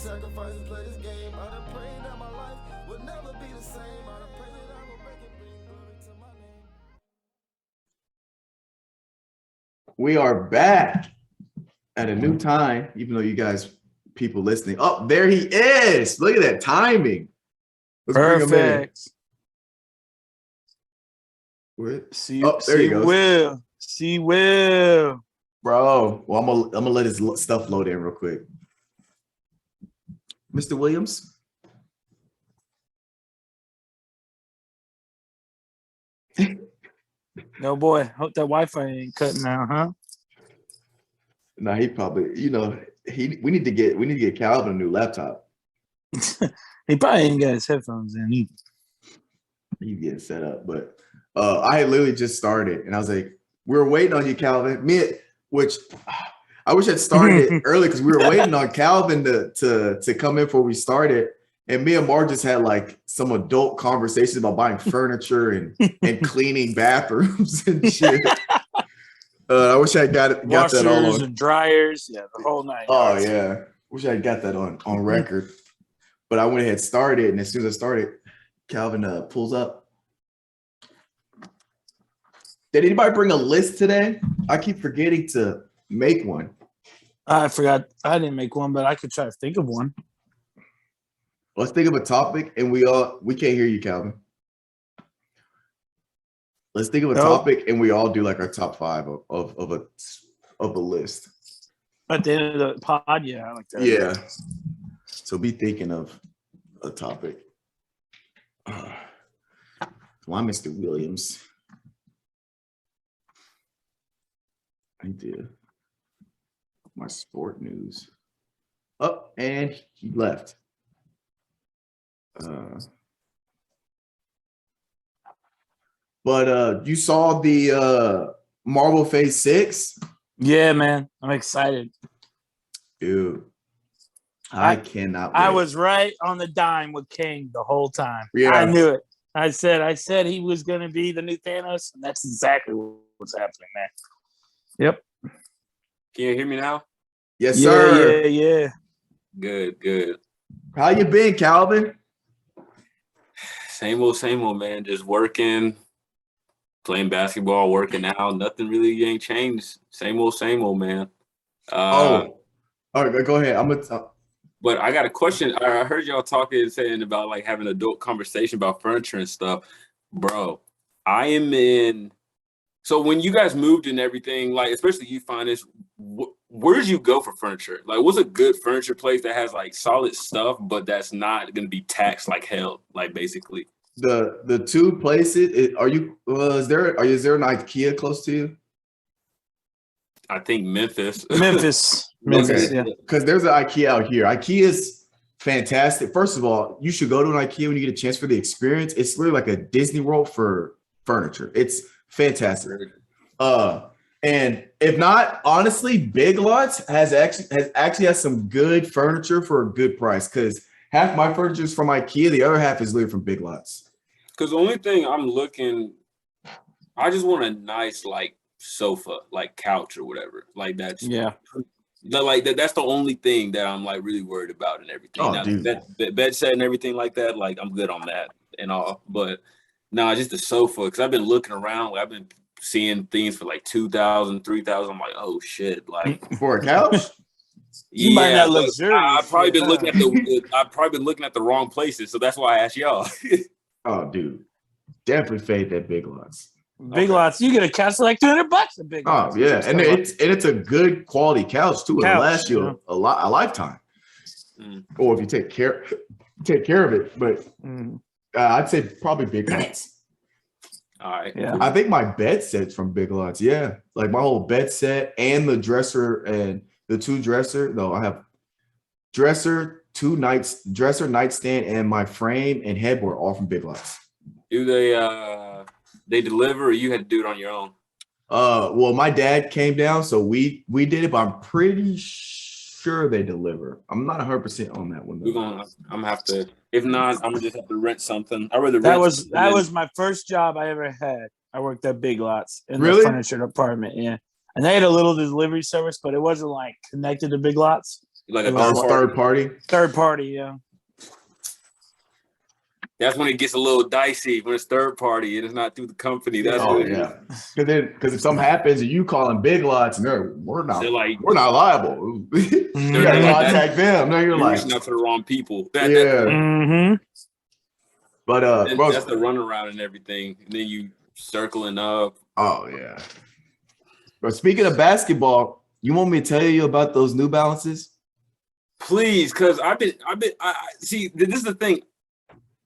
sacrifices, play this game. I done prayed that my life would never be the same. I done prayed that I will make it bring glory to my name. We are back at a new time, even though you guys, people listening. Oh, there he is. Look at that timing. Let's bring him in. See, there he goes. See Will. Bro, well, I'm gonna let his stuff load in real quick. Mr. Williams. No boy, hope that Wi-Fi ain't cutting out, huh? Nah, he probably, we need to get Calvin a new laptop. He probably ain't got his headphones in either. He's getting set up, but I had literally just started, and I was like, "We were waiting on you, Calvin." Which I wish I'd started it early because we were waiting on Calvin to come in before we started, and me and Mark just had like some adult conversations about buying furniture and cleaning bathrooms and shit. I wish I got that all on. And dryers, yeah, the whole night. Oh yeah, wish I got that on record. But I went ahead and started, and as soon as I started, Calvin pulls up. Did anybody bring a list today? I keep forgetting to make one. I forgot. I didn't make one, but I could try to think of one. Let's think of a topic, and we can't hear you, Calvin. Let's think of a topic, and we all do like our top 5 of a list. At the end of the pod, yeah, I like that. Yeah. So be thinking of a topic. Come on, Mr. Williams. I did my sport news. Oh, and he left. But you saw the Marvel Phase 6? Yeah, man. I'm excited. Dude. I cannot wait. I was right on the dime with King the whole time. Yeah. I knew it. I said he was going to be the new Thanos, and that's exactly what's happening, man. Yep. Can you hear me now? Yes, sir. Yeah. Good. How you been, Calvin? Same old, man. Just working, playing basketball, working out. Nothing really ain't changed. Same old, man. All right, go ahead. But I got a question. I heard y'all saying about like having an adult conversation about furniture and stuff. Bro, I am in. So when you guys moved and everything, like especially you find this, where did you go for furniture? Like, what's a good furniture place that has like solid stuff, but that's not going to be taxed like hell? Like basically, the two places. Is there an IKEA close to you? I think Memphis. Memphis, yeah. Because there's an IKEA out here. IKEA is fantastic. First of all, you should go to an IKEA when you get a chance for the experience. It's literally like a Disney World for furniture. It's fantastic. And if not, honestly, Big Lots has some good furniture for a good price. Because half my furniture is from IKEA, the other half is literally from Big Lots. Because the only thing I'm looking, I just want a nice like sofa, like couch or whatever. Like that's that's the only thing that I'm like really worried about and everything. Oh, now, dude. Bed set and everything like that, like I'm good on that and all. But no, just the sofa. Because I've been looking around, like, I've been seeing things for like $2,000, $3,000. I'm like, oh shit, like for a couch. You might not look serious. I've probably been looking at the wrong places, so that's why I asked y'all. Oh, dude, definitely fade that Big Lots. Big Lots, you get a couch for like $200 at Big Lots. Oh yeah, and it's a good quality couch too. It'll last you a lifetime. Or if you take care of it. But I'd say probably Big Lots. All right. Yeah. I think my bed set's from Big Lots. Yeah, like my whole bed set and the dresser and the two dresser. No, I have dresser, dresser, nightstand, and my frame and headboard all from Big Lots. Do they deliver, or you had to do it on your own? Well, my dad came down, so we did it, but I'm pretty sure they deliver. I'm not 100% on that one though. I'm gonna have to. If not, I'm gonna just have to rent something. That was my first job I ever had. I worked at Big Lots in the furniture department. Yeah, and they had a little delivery service, but it wasn't like connected to Big Lots. Like a third party. Third party, yeah. That's when it gets a little dicey when it's third party and it's not through the company. That's what it is. Because if something happens and you calling Big Lots and we're not liable. You gotta contact them. No, you're like reaching out to the wrong people. Mm-hmm. But bro, that's the runaround and everything. And then you circling up. Oh yeah. But speaking of basketball, you want me to tell you about those New Balances? Please, because I see. This is the thing.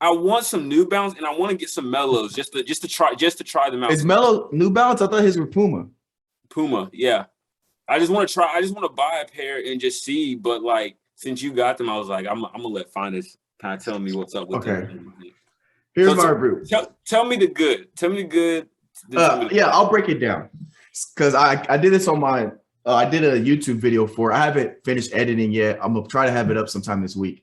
I want some New Balance and I want to get some Mellows just to try them out. Is Mellow New Balance? I thought his were Puma. Puma, yeah. I just want to try. I just want to buy a pair and just see. But like, since you got them, I was like, I'm gonna let Finis kind of tell me what's up with them. Here's my review. Tell me the good. Tell me the good. Yeah, I'll break it down because I did this on my. I did a YouTube video for it. I haven't finished editing yet. I'm gonna try to have it up sometime this week.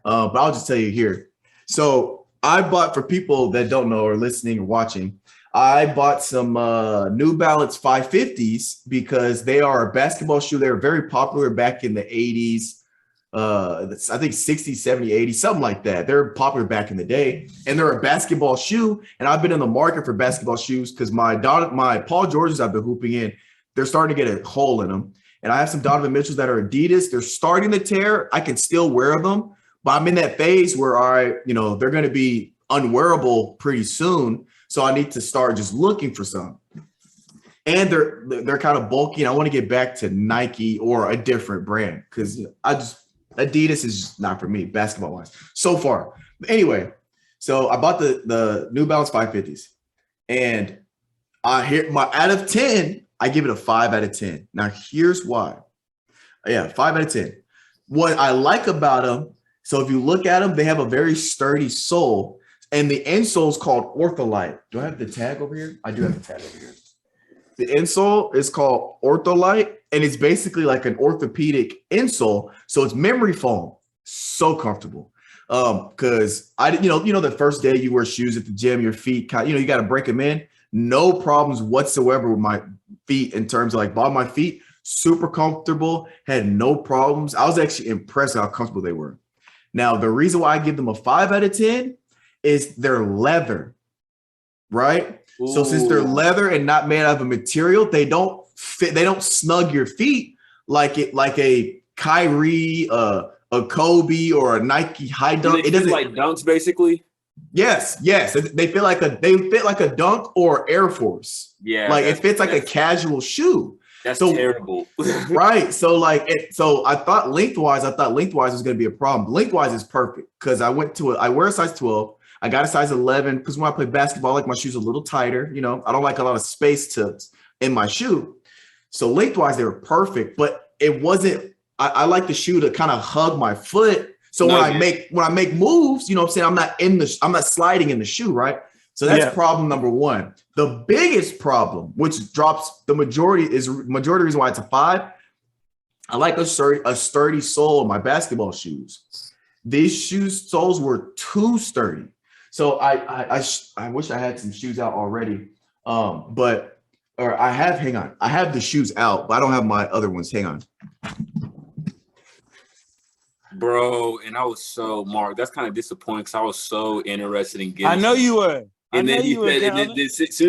But I'll just tell you here. So I bought, for people that don't know or listening or watching, I bought some New Balance 550s because they are a basketball shoe. They were very popular back in the 80s. I think 60, 70, 80, something like that. They're popular back in the day. And they're a basketball shoe. And I've been in the market for basketball shoes because my Paul Georges I've been hooping in, they're starting to get a hole in them. And I have some Donovan Mitchells that are Adidas. They're starting to tear. I can still wear them. But I'm in that phase where they're going to be unwearable pretty soon. So I need to start just looking for some. And they're kind of bulky. And I want to get back to Nike or a different brand because Adidas is just not for me, basketball wise, so far. But anyway, so I bought the New Balance 550s. And out of 10, I give it a 5 out of 10. Now here's why. Yeah, 5 out of 10. What I like about them. So if you look at them, they have a very sturdy sole, and the insole is called Ortholite. Do I have the tag over here? I do have the tag over here. The insole is called Ortholite, and it's basically like an orthopedic insole. So it's memory foam. So comfortable. Because the first day you wear shoes at the gym, your feet, you got to break them in. No problems whatsoever with my feet in terms of like bottom of my feet. Super comfortable. Had no problems. I was actually impressed how comfortable they were. Now, the reason why I give them a 5 out of 10 is they're leather, right? Ooh. So since they're leather and not made out of a material, they don't fit, they don't snug your feet like a Kyrie, a Kobe, or a Nike high dunk. It doesn't like dunks, basically. Yes. They fit like a dunk or Air Force. Yeah. Like it fits like a casual shoe. That's terrible. Right. So I thought lengthwise was going to be a problem. Lengthwise is perfect because I wear a size 12. I got a size 11 because when I play basketball, I like my shoes a little tighter. I don't like a lot of space in my shoe. So lengthwise, they were perfect, but it wasn't, I like the shoe to kind of hug my foot. So when I make moves, I'm saying I'm not sliding in the shoe. Right. So that's problem number one. The biggest problem, which drops the majority reason why it's a 5. I like a sturdy sole in my basketball shoes. These shoes soles were too sturdy. So I wish I had some shoes out already. I have the shoes out, but I don't have my other ones. Hang on. Bro, and I was so, Mark, that's kind of disappointing because I was so interested in getting. I know you were. And then he said, as soon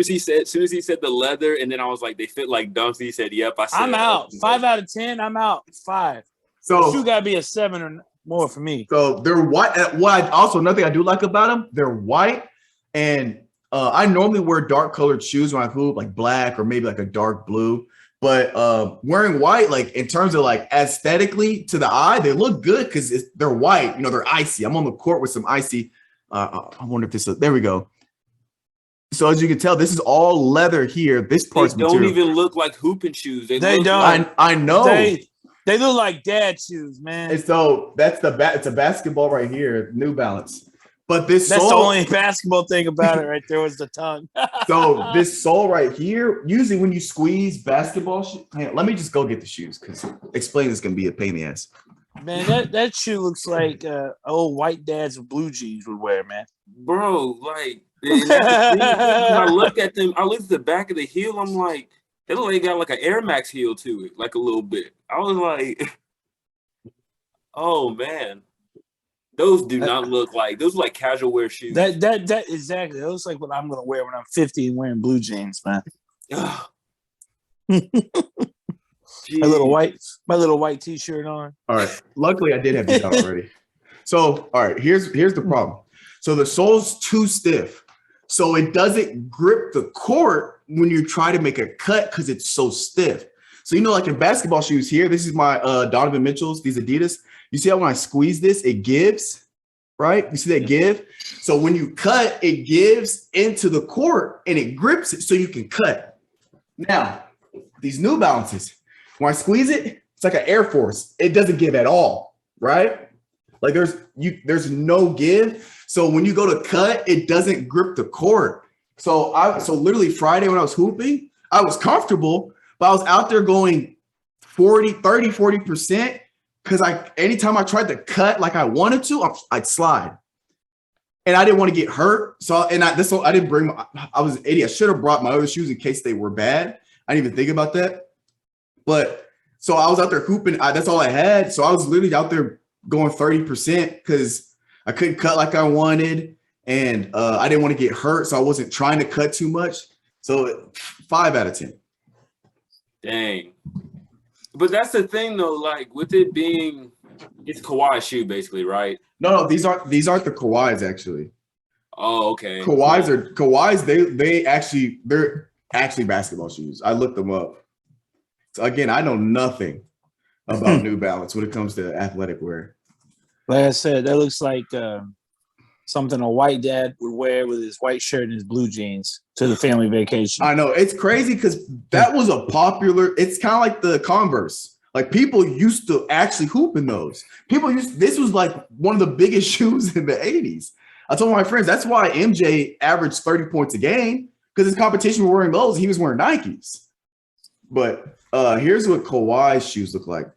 as he said the leather, and then I was like, they fit like dunks. He said, "Yep." I said, I'm out. 5 out of 10. I'm out. 5. So the shoe gotta be a 7 or more for me. So they're white. Another thing I do like about them, they're white, and I normally wear dark colored shoes when I hoop, like black or maybe like a dark blue. But wearing white, like in terms of like aesthetically to the eye, they look good because they're white. They're icy. I'm on the court with some icy. I wonder if there we go. So as you can tell, this is all leather here. This part's don't material. even look like hooping shoes. They don't. I know. They look like dad shoes, man. And so it's a basketball right here, New Balance. But that's the only basketball thing about it right there was the tongue. So this sole right here, usually when you squeeze basketball shoes, let me just go get the shoes because explaining this is gonna be a pain in the ass. Man, that shoe looks like old white dads with blue jeans would wear, man. Bro, like I look at them, I look at the back of the heel, I'm like, they look like they got like an Air Max heel to it, like a little bit. I was like, Oh man, those do not look like those look like casual wear shoes. That exactly. That looks like what I'm gonna wear when I'm 50 and wearing blue jeans, man. My little white t-shirt on. All right. Luckily, I did have these out already. So, all right, here's the problem. So the sole's too stiff. So it doesn't grip the court when you try to make a cut because it's so stiff. So, like in basketball shoes here, this is my Donovan Mitchell's, these Adidas. You see how when I squeeze this, it gives, right? You see that give? So when you cut, it gives into the court and it grips it so you can cut. Now, these New Balances, when I squeeze it, it's like an Air Force. It doesn't give at all, right? Like there's no give. So when you go to cut, it doesn't grip the court. So literally Friday when I was hooping, I was comfortable, but I was out there going 40% because anytime I tried to cut like I wanted to, I'd slide. And I didn't want to get hurt. So I didn't bring I was an idiot. I should have brought my other shoes in case they were bad. I didn't even think about that. But so I was out there hooping. That's all I had. So I was literally out there going 30% because I couldn't cut like I wanted. And I didn't want to get hurt. So I wasn't trying to cut too much. So 5 out of 10. Dang. But that's the thing though, like with it being, it's Kawhi's shoe basically, right? No, these aren't the Kawhis actually. Oh, okay. Kawhis, they're actually basketball shoes. I looked them up. So again, I know nothing about New Balance when it comes to athletic wear. Like I said, that looks like something a white dad would wear with his white shirt and his blue jeans to the family vacation. I know. It's crazy because that was a popular – it's kind of like the Converse. Like people used to actually hoop in those. This was like one of the biggest shoes in the 80s. I told my friends that's why MJ averaged 30 points a game because his competition were wearing those. He was wearing Nikes. But here's what Kawhi's shoes look like.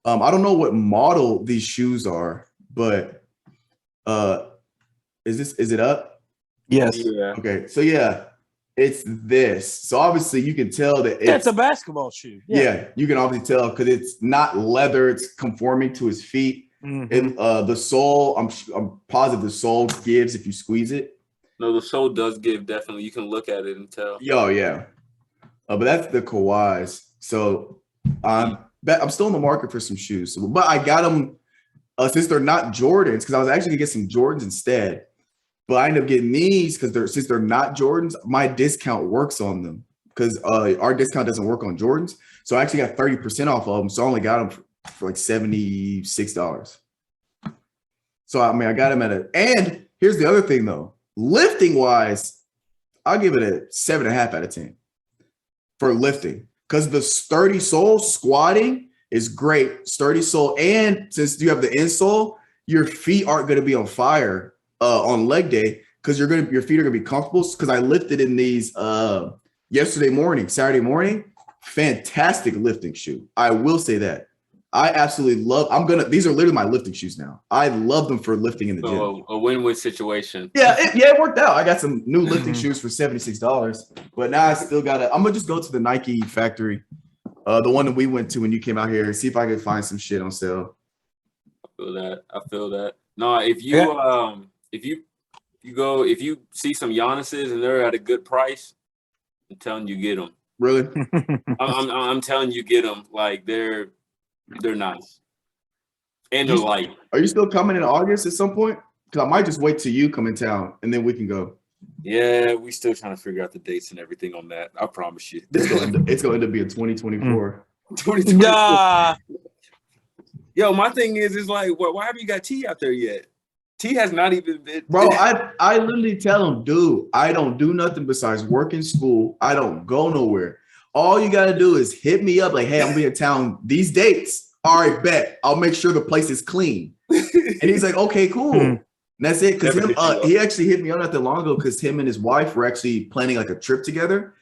I don't know what model these shoes are, but is it up? Yes. Yeah. Okay. So yeah, it's this. So obviously you can tell that it's a basketball shoe. Yeah, you can obviously tell because it's not leather, it's conforming to his feet. Mm-hmm. And the sole, I'm positive the sole gives if you squeeze it. No, the sole does give, definitely. You can look at it and tell. Yeah. But that's the Kawhis. So I'm still in the market for some shoes. But I got them since they're not Jordans, because I was actually gonna get some Jordans instead. But I ended up getting these because since they're not Jordans, my discount works on them because our discount doesn't work on Jordans. So I actually got 30% off of them. So I only got them for like $76. So I got them and here's the other thing though. Lifting wise, I'll give it a 7.5 out of 10 for lifting because the sturdy sole squatting is great. Sturdy sole, and since you have the insole, your feet aren't going to be on fire on leg day because your feet are going to be comfortable. Because I lifted in these Saturday morning. Fantastic lifting shoe. I will say that. I absolutely love. These are literally my lifting shoes now. I love them for lifting in the gym. A win-win situation. Yeah, it worked out. I got some new lifting shoes for $76, but now I still gotta. I'm gonna just go to the Nike factory, the one that we went to when you came out here, and see if I can find some shit on sale. I feel that. No, if you see some Giannis's and they're at a good price, I'm telling you get them. Really? I'm telling you get them. Like they're nice and they're light. Are you still coming in August at some point? Because I might just wait till you come in town and then we can go. Yeah, we still trying to figure out the dates and everything on that. I promise you. It's gonna end up being 2024. 2024. Nah. Yo, my thing is like, why haven't you got T out there yet? T has not even been. Bro, I literally tell him, dude, I don't do nothing besides work in school. I don't go nowhere. All you got to do is hit me up like, hey, I'm going to be in town these dates. All right, bet. I'll make sure the place is clean. And he's like, okay, cool. And that's it. Because he actually hit me up not that long ago because him and his wife were actually planning like a trip together.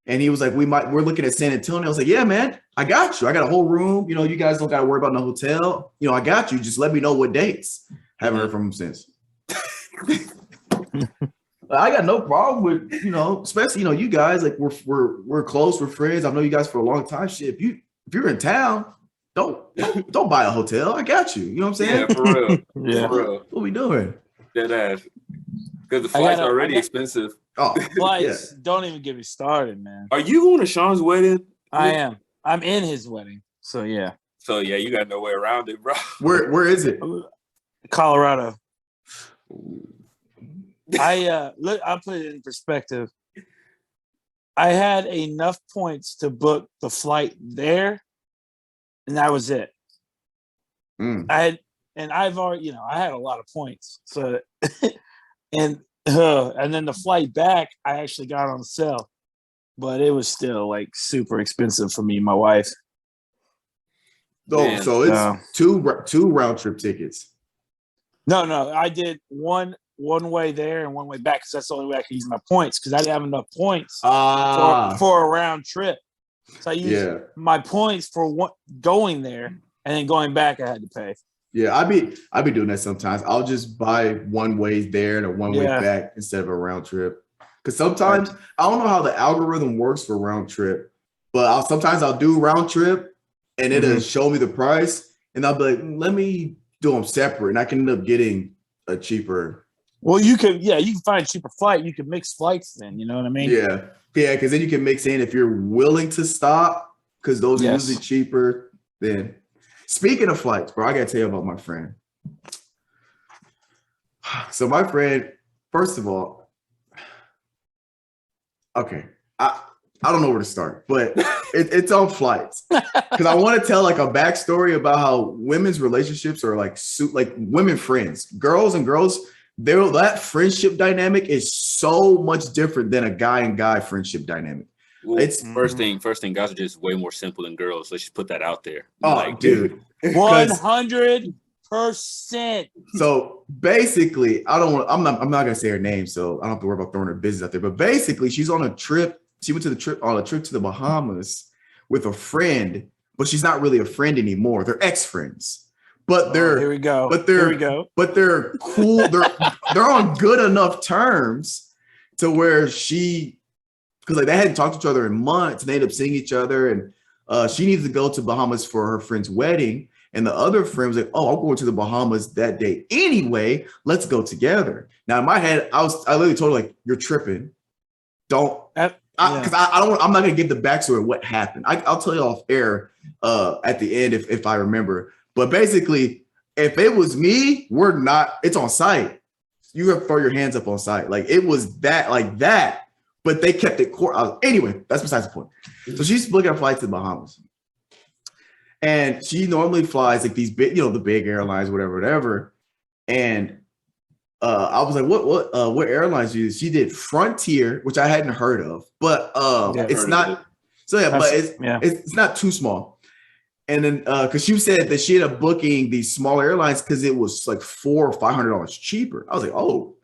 And he was like, we're looking at San Antonio. I was like, yeah, man, I got you. I got a whole room. You know, you guys don't got to worry about no hotel. You know, I got you. Just let me know what dates. Haven't heard from him since. I got no problem with, especially, you guys, like we're close, we're friends. I've known you guys for a long time. Shit, if you're in town, don't buy a hotel. I got you. You know what I'm saying? Yeah, for real. Yeah. For real. What we doing? Dead ass. Because the flight's already expensive. Oh, Flights. Don't even get me started, man. Are you going to Sean's wedding? I am. I'm in his wedding. So yeah. So yeah, you got no way around it, bro. Where is it? Colorado. I'll put it in perspective. I had enough points to book the flight there, and that was it. I've already, I had a lot of points. So, and then the flight back, I actually got on sale, but it was still like super expensive for me and my wife. Oh, so it's two round trip tickets. No, I did one way there and one way back because that's the only way I could use my points because I didn't have enough points for a round trip. So I used my points for going there and then going back. I had to pay. Yeah, I'd be doing that sometimes. I'll just buy one way there and a one way back instead of a round trip. Because sometimes I don't know how the algorithm works for round trip, but sometimes I'll do round trip and it'll show me the price, and I'll be like, let me do them separate, and I can end up getting a cheaper. Well, you can find a cheaper flight. You can mix flights then, you know what I mean? Yeah, because then you can mix in if you're willing to stop, because those are usually cheaper. Then, speaking of flights, bro, I gotta tell you about my friend. So my friend, first of all, okay, I don't know where to start, but it's on flights because I want to tell like a backstory about how women's relationships are like women friends, girls, that friendship dynamic is so much different than a guy and guy friendship dynamic. Well, it's first thing, guys are just way more simple than girls. Let's just put that out there. Oh, dude, 100%. So basically, I'm not gonna say her name, so I don't have to worry about throwing her business out there. But basically, she's on a trip. She went on a trip to the Bahamas with a friend, but she's not really a friend anymore. They're ex-friends. But they're here we go. But they're cool. They're on good enough terms to where because like they hadn't talked to each other in months, and they ended up seeing each other. And she needed to go to Bahamas for her friend's wedding. And the other friend was like, "Oh, I'm going to the Bahamas that day anyway. Let's go together." Now in my head, I literally told her like, "You're tripping. Don't." Because I'm not gonna give the backstory of what happened. I'll tell you off air at the end if I remember. But basically, if it was me, it's on site. You have to throw your hands up on site. Like it was that, but they kept it core. Anyway, that's besides the point. So she's looking at flights to the Bahamas. And she normally flies like these big, the big airlines, whatever. And I was like, what airlines do you use? She did Frontier, which I hadn't heard of, but it's not. So it's not too small. And then because she said that she ended up booking these smaller airlines because it was like $400 or $500 cheaper. I was like, oh,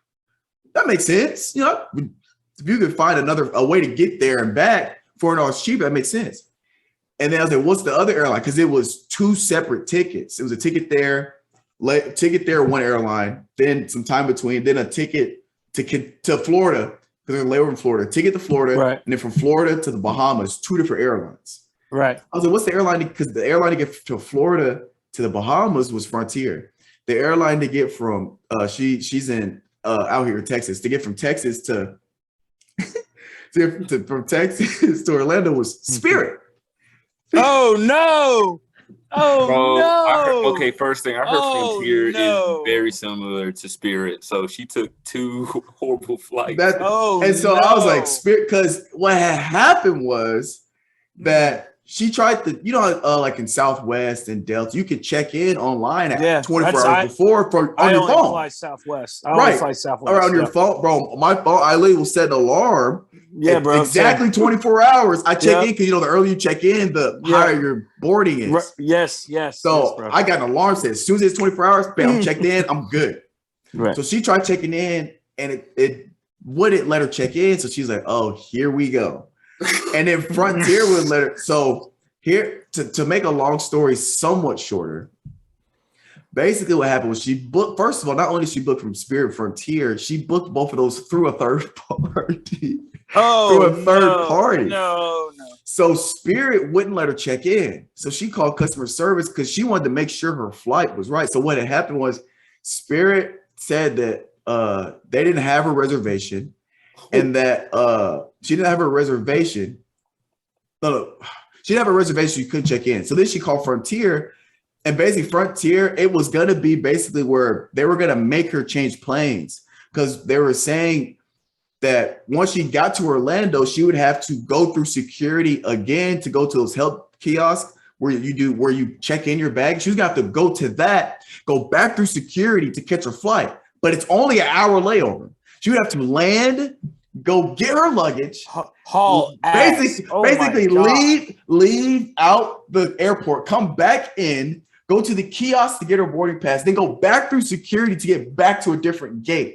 that makes sense. If you could find a way to get there and back $400 cheaper, that makes sense. And then I was like, what's the other airline? Because it was two separate tickets. It was a ticket there, one airline, then some time between, then a ticket to Florida, because they're layover in Florida, ticket to Florida, right. And then from Florida to the Bahamas, two different airlines. Right. I was like, what's the airline? Because the airline to get to Florida to the Bahamas was Frontier. The airline to get from she's in out here in Texas, to get from Texas to from Texas to Orlando was Spirit. Oh no! Oh no! First thing I heard, Frontier is very similar to Spirit, so she took two horrible flights. I was like, Spirit, because what had happened was that she tried to, like in Southwest and Delta, you could check in online at 24 hours before on your phone. Fly Southwest. I only fly Southwest. Or on your phone, bro. My phone, I literally will set an alarm. Yeah, bro. Exactly 24 hours. I check in because the earlier you check in, the higher your boarding is. Yes. So I got an alarm set. As soon as it's 24 hours, bam, I'm checked in, I'm good. Right. So she tried checking in and it wouldn't let her check in. So she's like, oh, here we go. And then Frontier would let her. So here, to make a long story somewhat shorter, basically what happened was she booked, first of all, not only did she book from Spirit Frontier, she booked both of those through a third party. Oh, through a third party. No. So Spirit wouldn't let her check in. So she called customer service because she wanted to make sure her flight was right. So what had happened was Spirit said that they didn't have a reservation and that she didn't have a reservation. No, she didn't have a reservation. You couldn't check in. So then she called Frontier, and basically Frontier, it was going to be basically where they were going to make her change planes because they were saying that once she got to Orlando, she would have to go through security again to go to those help kiosks where you check in your bag. She was gonna have to go to that, go back through security to catch her flight. But it's only an hour layover. She would have to land, go get her luggage, basically leave out the airport, come back in, go to the kiosk to get her boarding pass, then go back through security to get back to a different gate.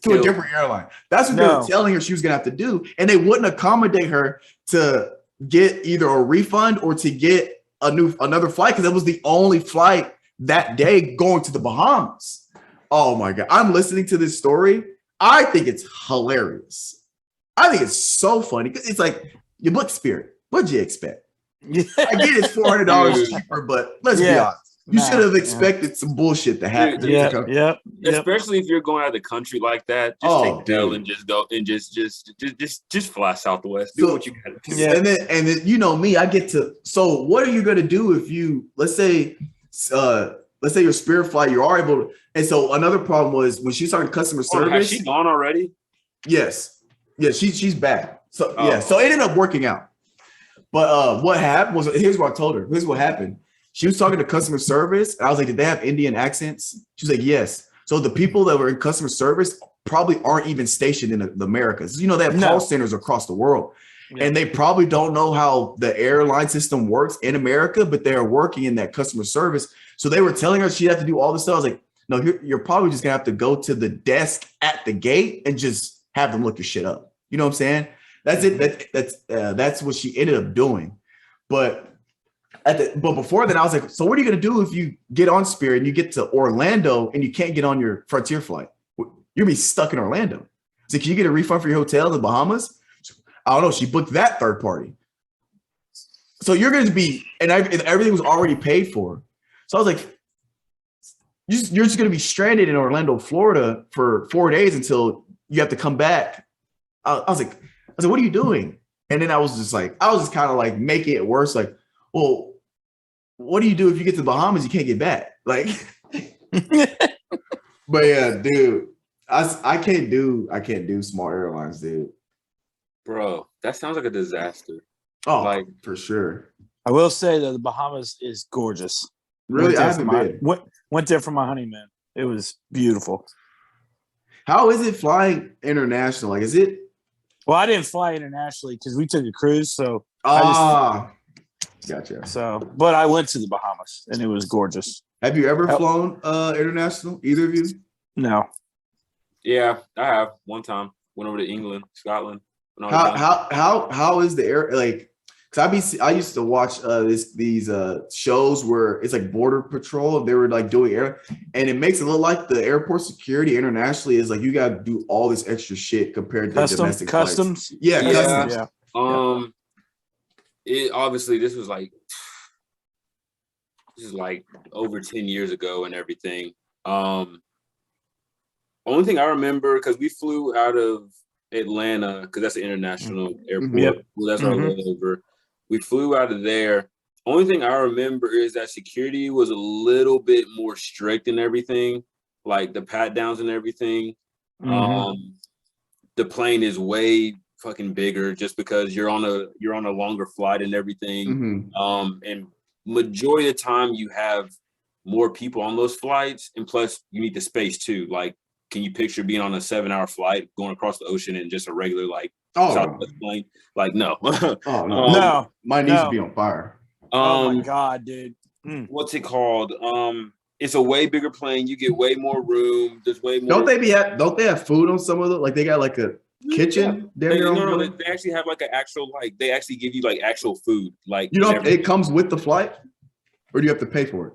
To a different airline. That's what they were telling her she was gonna have to do, and they wouldn't accommodate her to get either a refund or to get another flight because that was the only flight that day going to the Bahamas. Oh my God! I'm listening to this story. I think it's hilarious. I think it's so funny because it's like you book Spirit. What'd you expect? I get it's $400 cheaper, but let's be honest. You should have expected some bullshit to happen. Yep. Especially if you're going out of the country like that. Just take Dell and just go and just fly Southwest. Do what you got to do. Yeah. And then you know me, I get to. So what are you going to do if you let's say your Spirit flight, you are able to. And so another problem was when she started customer service. Has she gone already? Yes. Yeah, she's back. So so it ended up working out. But what happened was here's what I told her. Here's what happened. She was talking to customer service. And I was like, did they have Indian accents? She was like, yes. So the people that were in customer service probably aren't even stationed in the Americas. You know, they have call centers across the world. Yeah. And they probably don't know how the airline system works in America, but they're working in that customer service. So they were telling her she'd have to do all this stuff. I was like, no, you're probably just going to have to go to the desk at the gate and just have them look your shit up. You know what I'm saying? That's it. That's what she ended up doing. But before that, I was like, so what are you going to do if you get on Spirit and you get to Orlando and you can't get on your Frontier flight? You'll be stuck in Orlando. So can you get a refund for your hotel in the Bahamas? I don't know. She booked that third party. So you're going to be, and everything was already paid for. So I was like, you're just going to be stranded in Orlando, Florida for 4 days until you have to come back. I was like, what are you doing? And then I was just kind of like making it worse. Like, well, what do you do if you get to the Bahamas? You can't get back. Like, but yeah, dude, I can't do small airlines, dude. Bro, that sounds like a disaster. Oh, like for sure. I will say that the Bahamas is gorgeous. Really, I haven't been. Went there for my honeymoon. It was beautiful. How is it flying international? Like, is it? Well, I didn't fly internationally because we took a cruise, so gotcha. So, but I went to the Bahamas and it was gorgeous. Have you ever flown international? Either of you? No. Yeah, I have one time. Went over to England, Scotland. How is the air like? Because I used to watch these shows where it's like Border Patrol. They were like doing air, and it makes it look like the airport security internationally is like you got to do all this extra shit compared to domestic customs. Flights. Yeah, customs. Yeah. It obviously this is like over 10 years ago and everything. Only thing I remember because we flew out of Atlanta because that's an international airport. Yep. Well, that's our layover. We flew out of there. Only thing I remember is that security was a little bit more strict and everything, like the pat downs and everything. The plane is way fucking bigger just because you're on a longer flight and everything. And majority of the time you have more people on those flights, and plus you need the space too. Like, can you picture being on a 7-hour flight going across the ocean in just a regular Southwest plane? Like, no. No. My knees would be on fire. Oh my God, dude. What's it called? It's a way bigger plane. You get way more room. There's way more. Don't they have food on some of them? Like they got like a kitchen? Yeah. They actually have like an actual they actually give you like actual food. Like it comes with the flight, or do you have to pay for it?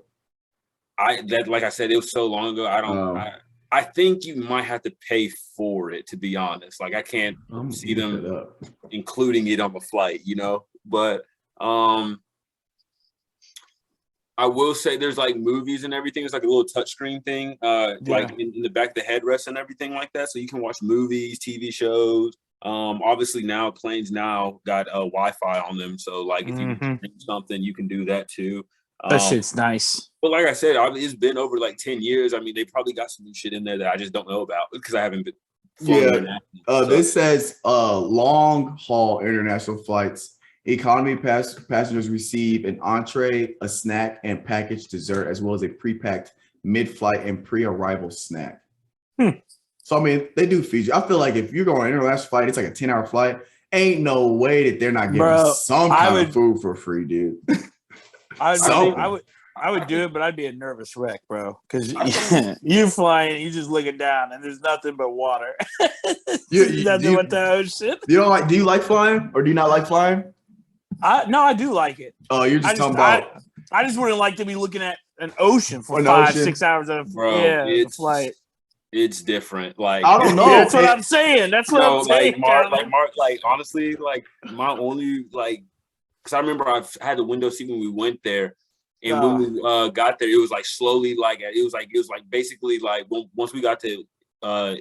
Like I said, it was so long ago. I think you might have to pay for it, to be honest. Like I can't see them including it on the flight, you know? But I will say there's like movies and everything. It's like a little touchscreen thing, like in the back of the headrest and everything like that. So you can watch movies, TV shows. Obviously now planes now got Wi-Fi on them. So like if you stream something, you can do that too. That shit's nice. But like I said, it's been over like 10 years. I mean, they probably got some new shit in there that I just don't know about because I haven't been. This says long haul international flights. Economy passengers receive an entree, a snack, and packaged dessert, as well as a pre-packed mid-flight and pre-arrival snack. So, I mean, they do feed you. I feel like if you're going on an international flight, it's like a 10-hour flight. Ain't no way that they're not giving some kind of food for free, dude. I would do it, but I'd be a nervous wreck, bro. Because you flying, you just looking down, and there's nothing but water. Nothing but the ocean. Do you like flying, or do you not like flying? No, I do like it. Oh, you're just talking about. I just wouldn't like to be looking at an ocean for 5-6 hours of flight. It's different. Like I don't know. That's what I'm saying. That's what I'm saying. Mark, honestly, my only because I remember I had the window seat when we went there, and when we got there, it was like slowly it was like basically like once we got to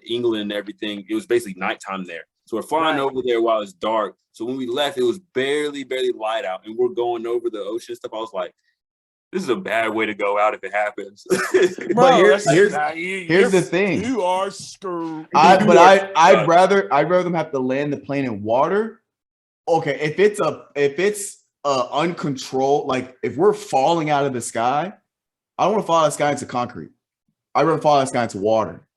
England and everything, it was basically nighttime there. So we're flying over there while it's dark. So when we left, it was barely light out, and we're going over the ocean stuff. I was like, this is a bad way to go out if it happens. But here's the thing. You are screwed. I'd rather them have to land the plane in water. Okay, if it's uncontrolled, like if we're falling out of the sky, I don't want to fall out of the sky into concrete. I'd rather fall out of the sky into water.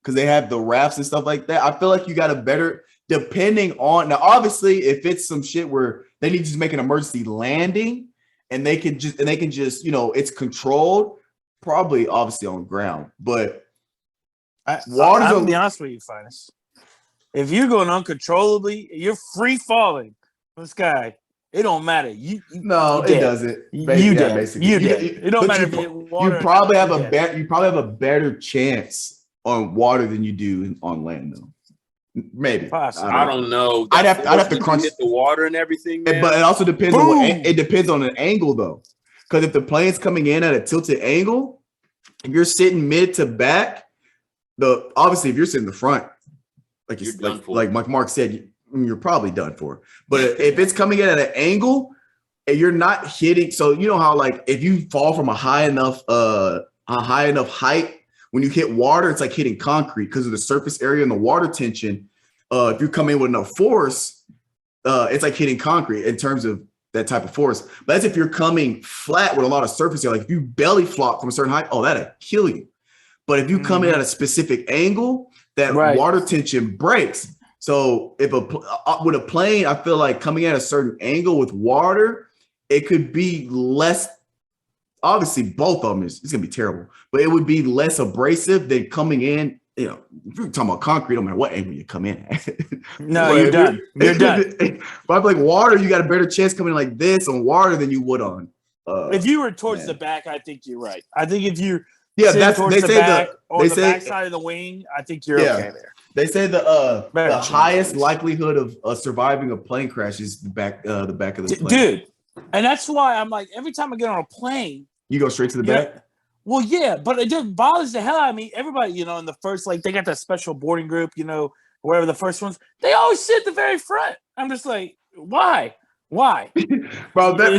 Because they have the rafts and stuff like that. I feel like you got a better, depending on, now obviously if it's some shit where they need to just make an emergency landing and they can just, it's controlled, probably obviously on ground. But water's I'll be honest with you, Finis. If you're going uncontrollably, you're free falling from the sky. It don't matter. It doesn't. Basically. It don't matter if you hit water. You probably have a better chance on water than you do on land, though. Maybe. I don't know. I'd have to crunch hit the water and everything. Man. But it also depends on an angle, though. Because if the plane's coming in at a tilted angle, if you're sitting mid to back, obviously if you're sitting in the front, like Mark said, you're probably done for. But if it's coming in at an angle and you're not hitting, so you know how like if you fall from a high enough height. When you hit water, it's like hitting concrete because of the surface area and the water tension. If you come in with enough force, it's like hitting concrete in terms of that type of force. But that's if you're coming flat with a lot of surface area. Like if you belly flop from a certain height, that'll kill you. But if you come in at a specific angle, that water tension breaks. So if with a plane, I feel like coming at a certain angle with water, it could be less. Obviously, both of them it's gonna be terrible, but it would be less abrasive than coming in. If you're talking about concrete, no matter what angle you come in at. No, you're done. You're done. But I feel like water, you got a better chance coming like this on water than you would on. If you were towards the back, I think you're right. I think if you're towards the back or the back side of the wing, I think you're okay there. They say the highest likelihood of surviving a plane crash is the back of the plane. Dude, and that's why I'm like, every time I get on a plane, you go straight to the back? Well, yeah, but it just bothers the hell out of me. Everybody, in the first, they got that special boarding group, wherever the first ones, they always sit at the very front. I'm just like, why? Bro, they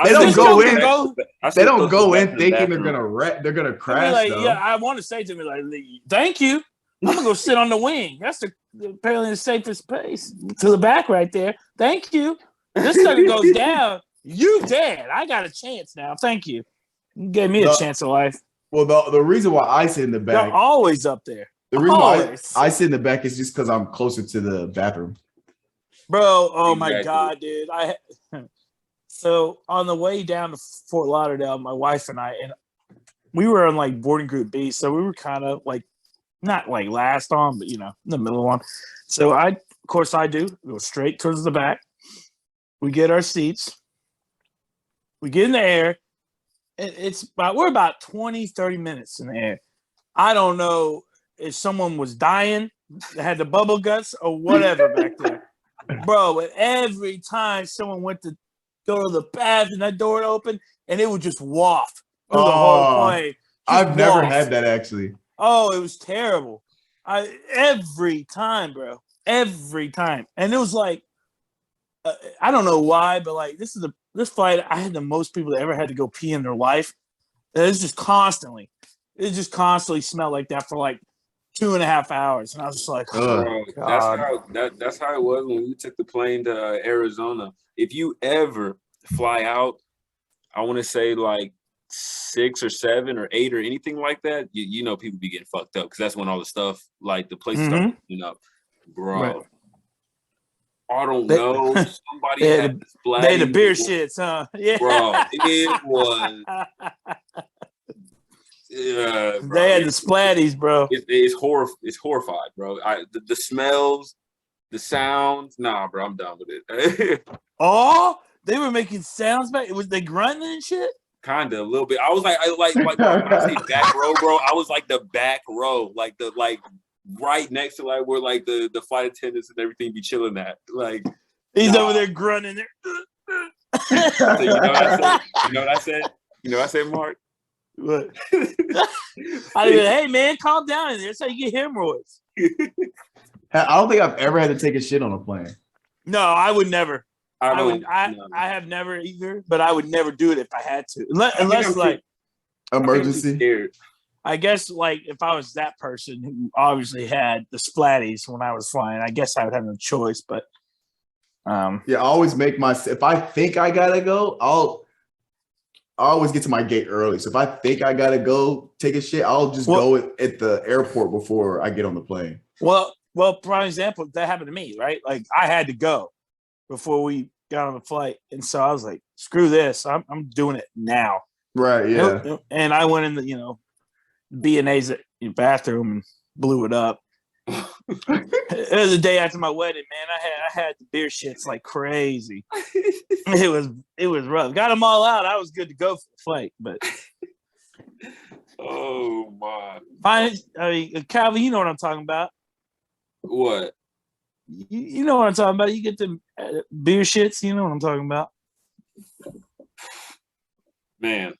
don't go in. They don't go in thinking they're gonna crash. I want to say to me, thank you. I'm gonna go sit on the wing. That's apparently the safest place to the back right there. Thank you. This sucker goes down. You dead. I got a chance now. Thank you. You gave me a chance of life. Well, the reason why I sit in the back, you're always up there. The reason why I sit in the back is just because I'm closer to the bathroom. Bro, oh my God, dude. So on the way down to Fort Lauderdale, my wife and we were on boarding group B, so we were kind of not last on, but the middle one. So I go straight towards the back. We get our seats. We get in the air. We're about 20, 30 minutes in the air. I don't know if someone was dying, had the bubble guts or whatever back there. bro. But every time someone went to go to the bathroom, that door would open, and it would just waft through the whole plane. I've never had that actually. Oh, it was terrible. Every time, bro. Every time, and it was like, I don't know why, but like this flight, I had the most people that ever had to go pee in their life. It's just constantly. It just constantly smelled like that for like 2.5 hours, and I was just like, bro, God. that's how it was when we took the plane to Arizona. If you ever fly out, I want to say like 6 or 7 or 8 or anything like that, you know people be getting fucked up because that's when all the stuff like the places start opening up, bro. Right. I don't know. Somebody They had the beer shits, huh? Yeah, bro. It was. Yeah, bro. They had the splatties, bro. It's horrified, bro. The smells, the sounds. Nah, bro, I'm done with it. Oh, they were making sounds back. Was they grunting and shit? Kinda, a little bit. I was like when I say back row, bro. I was like the back row, like right next to like where like the flight attendants and everything be chilling at. Like he's over there grunting there. So you know what I said? You know what I said, Mark? What? I mean, hey man, calm down in there. That's how you get hemorrhoids. I don't think I've ever had to take a shit on a plane. No, I would never. I have never either, but I would never do it if I had to. Unless like emergency. I guess like if I was that person who obviously had the splatties when I was flying, I guess I would have no choice. But I always make if I think I gotta go, I always get to my gate early. So if I think I gotta go take a shit, I'll just go at the airport before I get on the plane. Well, prime example, that happened to me, right? Like I had to go before we got on the flight, and so I was like, "Screw this! I'm doing it now." Right? Yeah. And I went in the B&A's bathroom and blew it up. It was the day after my wedding, man. I had the beer shits like crazy. It was rough. Got them all out. I was good to go for the flight, but oh my! I mean, Calvin, you know what I'm talking about. What? You know what I'm talking about. You get the beer shits. You know what I'm talking about. Man,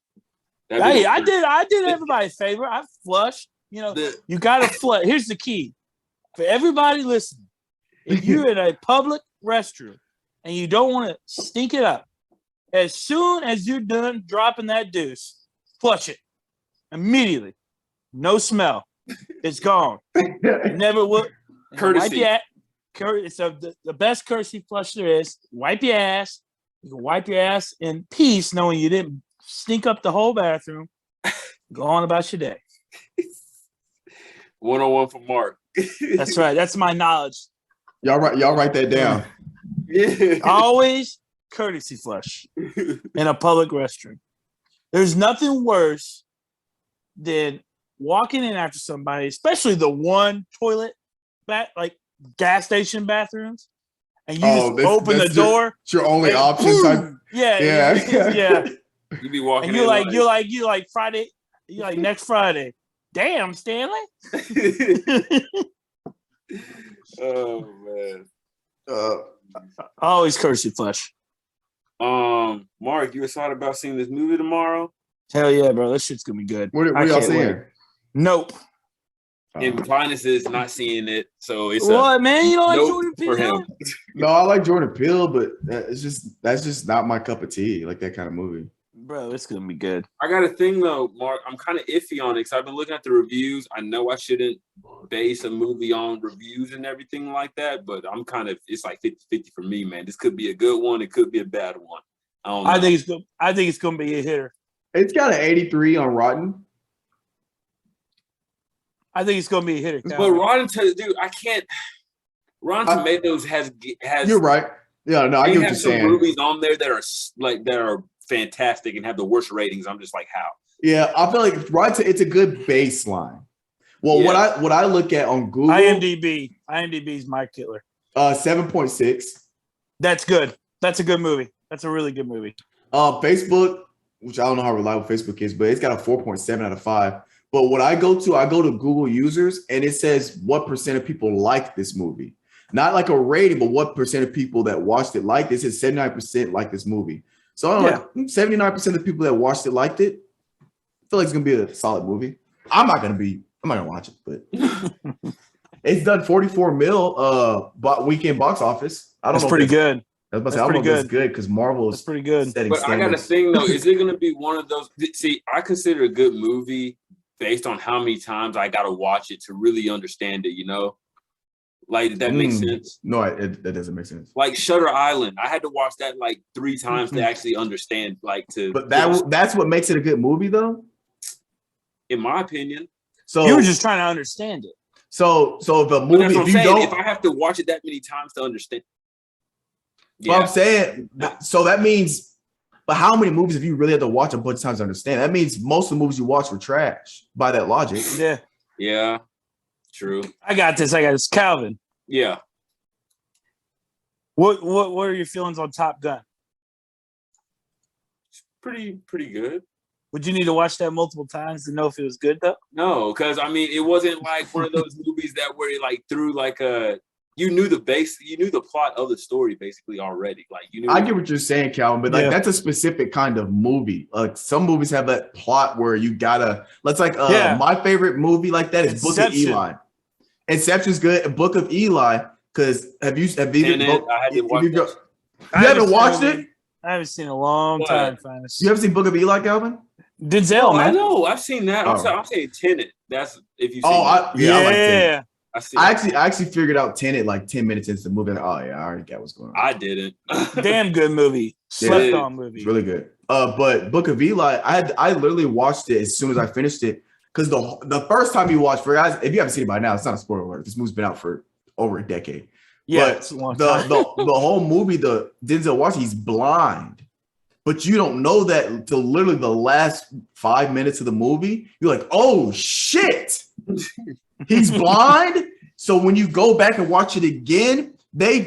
hey, I did everybody a favor. I flushed. You got to flush. Here's the key for everybody listening: if you're in a public restroom and you don't want to stink it up, as soon as you're done dropping that deuce, flush it immediately. No smell. It's gone. It never will. Courtesy. It's the best courtesy flush there is. Wipe your ass. You can wipe your ass in peace, knowing you didn't stink up the whole bathroom. Go on about your day. 101 for Mark. That's right. That's my knowledge. Y'all write that down. Yeah. Always courtesy flush in a public restroom. There's nothing worse than walking in after somebody, especially the one toilet like gas station bathrums, and you just open the door. It's your only option. Yeah. You be walking. And you're like Friday. You're like next Friday. Damn, Stanley. Oh man. Always courtesy flush. Mark, you excited about seeing this movie tomorrow? Hell yeah, bro. This shit's gonna be good. What y'all seeing? Nope. And Finus is not seeing it, so it's what, man? You don't like nope Jordan Peele? for him. No, I like Jordan Peele, but that's just not my cup of tea. Like that kind of movie. Bro, it's gonna be good. I got a thing though, Mark. I'm kind of iffy on it because I've been looking at the reviews. I know I shouldn't base a movie on reviews and everything like that, but it's like 50-50 for me, man. This could be a good one. It could be a bad one. I don't know. I think it's gonna be a hitter. It's got an 83 on Rotten. I think it's gonna be a hitter. But Rotten Tomatoes has. You're right. Yeah, no, I get what you're saying. Some movies on there that are fantastic and have the worst ratings. I'm just like, how? Yeah, I feel like it's a good baseline. Well, Yeah. what I look at on Google, IMDb's my killer. 7.6. That's good. That's a good movie. That's a really good movie. Facebook, which I don't know how reliable Facebook is, but it's got a 4.7 out of 5. But what I go to Google users, and it says what % of people like this movie. Not like a rating, but what percent of people that watched it liked it. It said 79% like this movie. So I'm like 79% of the people that watched it liked it. I feel like it's gonna be a solid movie. I'm not gonna watch it, but it's done 44 mil weekend box office. I don't know. That's pretty good. I was about to say, I don't know if that's good because Marvel is pretty good. But standards. I got to think though, is it going to be one of those? See, I consider a good movie based on how many times I got to watch it to really understand it. You know, like did that make sense? No, it doesn't make sense. Like Shutter Island, I had to watch that like 3 times to actually understand. But that's what makes it a good movie, though. In my opinion. So you were just trying to understand it. So if a movie, if I have to watch it that many times to understand. Yeah. Well, I'm saying, so that means, but how many movies have you really had to watch a bunch of times to understand? That means most of the movies you watch were trash by that logic. Yeah. Yeah. True. I got this. Calvin. Yeah. What are your feelings on Top Gun? Pretty good. Would you need to watch that multiple times to know if it was good though? No, because I mean, it wasn't like one of those movies that where it like threw like a. You knew the plot of the story basically already. Like you knew. I get what you're saying, Calvin, but like that's a specific kind of movie. Like some movies have that plot where you gotta. Let's like my favorite movie like that is Book of Eli. Inception's good. Book of Eli, because have you I had to watch you haven't watched it? I haven't seen it in a long time. Finest. You haven't seen Book of Eli, Calvin? Denzel, man. I know. I've seen that. I'm saying Tenet. That's if you. I like Tenet. I actually figured out Tenet like 10 minets into the movie. And, I already got what's going on. I didn't. Damn good movie. Slept on movie. It's really good. But Book of Eli, I literally watched it as soon as I finished it because the first time you watch, for guys, if you haven't seen it by now, it's not a spoiler alert. This movie's been out for over a decade. Yeah, but it's a long time. the whole movie, the Denzel Washington, he's blind. But you don't know that until literally the last 5 minutes of the movie. You're like, oh shit, he's blind. So when you go back and watch it again, they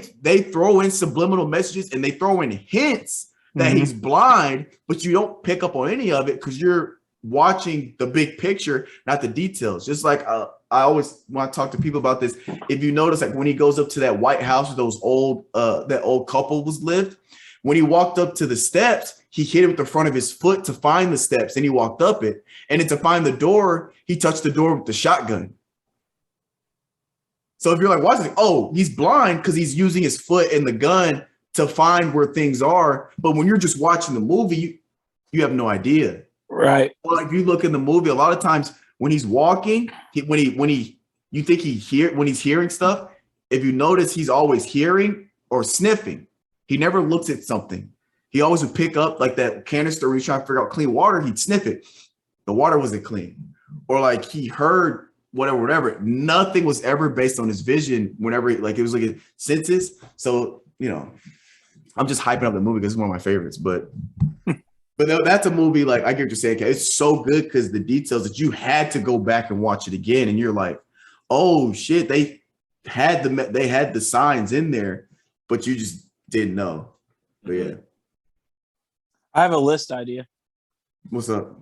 throw in subliminal messages and they throw in hints that he's blind, but you don't pick up on any of it because you're watching the big picture, not the details. Just like I always want to talk to people about this. If you notice, like when he goes up to that White House where those that old couple was lived. When he walked up to the steps, he hit it with the front of his foot to find the steps, and he walked up it. And then to find the door, he touched the door with the shotgun. So if you're like watching, he's blind because he's using his foot and the gun to find where things are. But when you're just watching the movie, you have no idea. Right. Well, if you look in the movie, a lot of times when he's walking, when he's hearing stuff, if you notice, he's always hearing or sniffing. He never looks at something. He always would pick up like that canister when he's trying to figure out clean water. He'd sniff it. The water wasn't clean. Or like he heard whatever. Nothing was ever based on his vision whenever it was like his senses. So, I'm just hyping up the movie because it's one of my favorites. But that's a movie like I get what you're saying. It's so good because the details that you had to go back and watch it again. And you're like, oh shit, they had the signs in there, but you just didn't know. But yeah. I have a list idea. What's up?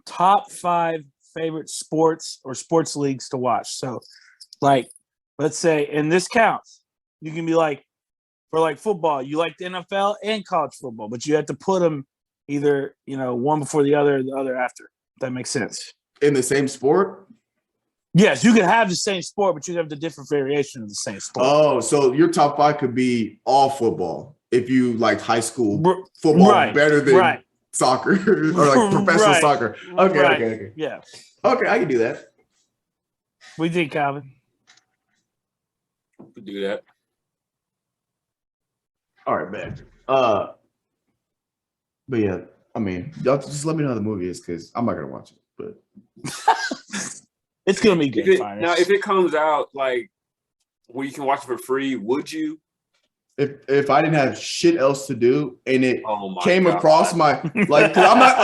Top 5 favorite sports or sports leagues to watch. So like, let's say, and this counts. You can be like, for like football, you like the NFL and college football, but you have to put them either, one before the other or the other after. If that makes sense. In the same sport? Yes, you can have the same sport, but you have the different variation of the same sport. Oh, so your top 5 could be all football if you liked high school football better than soccer or like professional soccer. Okay. Yeah. Okay, I can do that. What do you think, Calvin? We could do that. All right, man. But yeah, I mean, y'all just let me know how the movie is because I'm not gonna watch it. But it's gonna be good. If it comes out like where you can watch it for free, would you? If I didn't have shit else to do and it came across my like, cause I'm not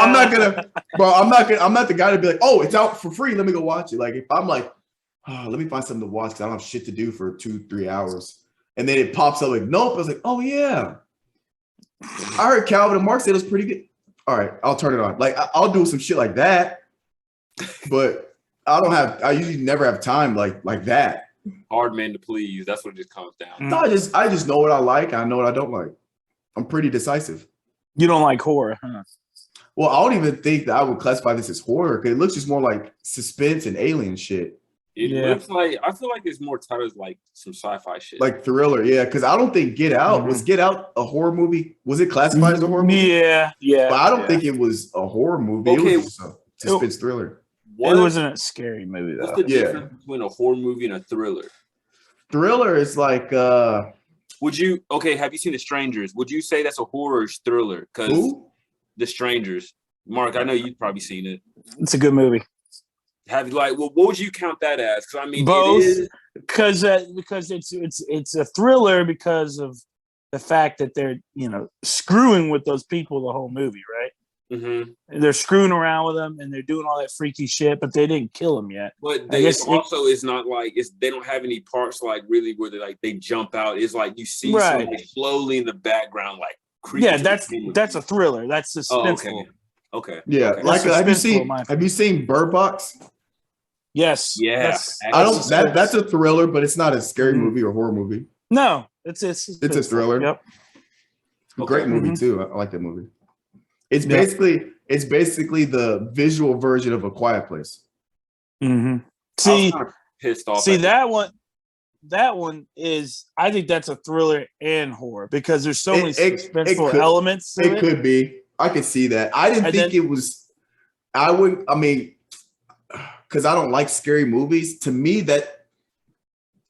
the guy to be like, oh, it's out for free, let me go watch it. Like if I'm like, let me find something to watch because I don't have shit to do for 2-3 hours, and then it pops up like, nope. I was like, oh yeah, I heard Calvin and Mark said it was pretty good. All right, I'll turn it on. Like I'll do some shit like that, but I usually never have time like that. hard man to please. That's what it just comes down. No, I just know what I like. I know what I don't like. I'm pretty decisive. You don't like horror, huh? Well, I don't even think that I would classify this as horror because it looks just more like suspense and alien shit. It looks like, I feel like it's more titles like some sci-fi shit. Like thriller, yeah. Because I don't think Get Out was Get Out a horror movie. Was it classified as a horror movie? Yeah. But I don't think it was a horror movie. Okay. It was just a suspense thriller. It wasn't a scary movie though. What's the difference between a horror movie and a thriller? Thriller is like have you seen The Strangers? Would you say that's a horror thriller? Because The Strangers. Mark, I know you've probably seen it. It's a good movie. What would you count that as? Because I mean, both. it is because it's a thriller because of the fact that they're screwing with those people the whole movie, right? Mm-hmm. They're screwing around with them and they're doing all that freaky shit, but they didn't kill them yet. But it's not like they don't have any parts like really where they jump out. It's like you see something slowly in the background, like creepy. Yeah, that's a thriller. That's suspenseful. Okay. Yeah. Okay. Like have you seen Bird Box? Yes. Yeah. That's a thriller, but it's not a scary movie or horror movie. No, it's a thriller. Yep. Great movie too. I like that movie. It's basically the visual version of A Quiet Place. Mm-hmm. Pissed off. See that one is, I think that's a thriller and horror because there's so many suspenseful elements. It could be. I could see that. I didn't think it was. Because I don't like scary movies. To me, that.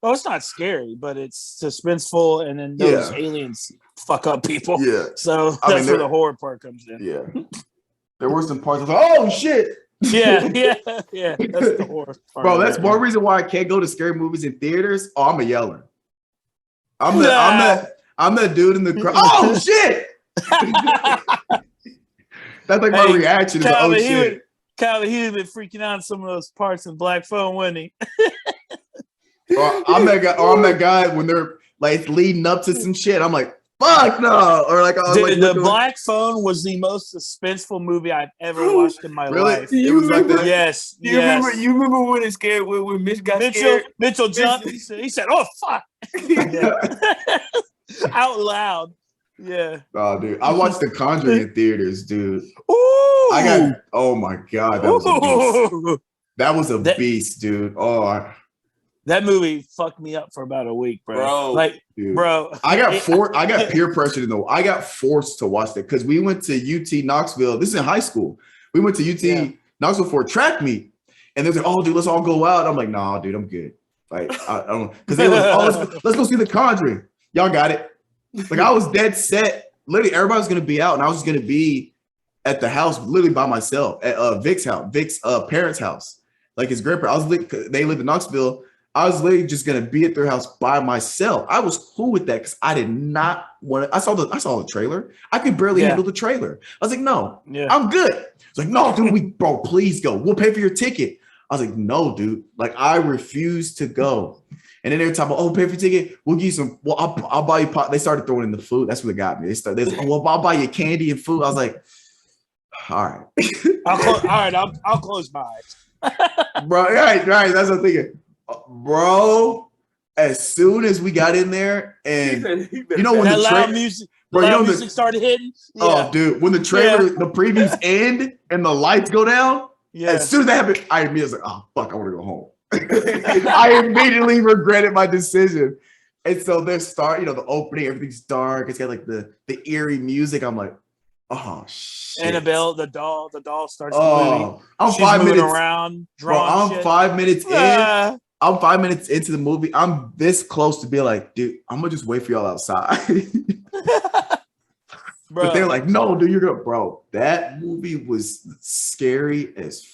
Oh, it's not scary, but it's suspenseful, and then those aliens fuck up people. Yeah. So that's where the horror part comes in. Yeah. There were some parts of oh shit. Yeah. That's the horror part. Bro, that's one reason why I can't go to scary movies in theaters. Oh, I'm a yeller. I'm the dude in the crowd. Oh shit. That's like my reaction to oh shit. Calvin, he would have been freaking out in some of those parts in Black Phone, wouldn't he? or I'm that guy when they're like leading up to some shit. I'm like, fuck no. Or like, the Black Phone was the most suspenseful movie I've ever watched in my life. It was like that. Yes. You remember when it scared when Mitch got scared? Mitchell jumped. He said, "Oh fuck!" Out loud. Yeah. Oh, dude. I watched The Conjuring in theaters, dude. Ooh. Oh my God. That was a beast, dude. Oh, that movie fucked me up for about a week, bro. I got peer pressured I got forced to watch that because we went to UT Knoxville. This is in high school. We went to UT Knoxville for a track meet. And they're like, oh, dude, let's all go out. I'm like, nah, dude, I'm good. Like, I don't, because they were like, let's go see The Conjuring. Y'all got it. Like, I was dead set. Literally, everybody was going to be out, and I was just going to be at the house literally by myself at Vic's house, Vic's parents' house. Like, his grandparents. They live in Knoxville. I was literally just going to be at their house by myself. I was cool with that because I did not want to. I saw the trailer. I could barely handle the trailer. I was like, no, I'm good. It's like, no, dude, bro, please go. We'll pay for your ticket. I was like, no, dude. Like, I refuse to go. And then they were talking about, oh, pay for your ticket. We'll give you some. Well, I'll buy you pop. They started throwing in the food. That's what got me. They was like, oh, well, I'll buy you candy and food. I was like, all right. I'll close my eyes. Bro, right. That's what I'm thinking. Bro, as soon as we got in there and when that loud music, music started hitting. Yeah. Oh, dude, when the trailer, the previews end and the lights go down, as soon as that happened, I immediately was like, oh, fuck, I want to go home. I immediately regretted my decision. And so they start, the opening, everything's dark. It's got like the eerie music. I'm like, oh shit. Annabelle, the doll starts moving. I'm 5 minutes around. Bro, I'm 5 minutes in. I'm 5 minutes into the movie. I'm this close to being like, dude, I'm gonna just wait for y'all outside. But they're like, no, dude, you're gonna, bro. That movie was scary as.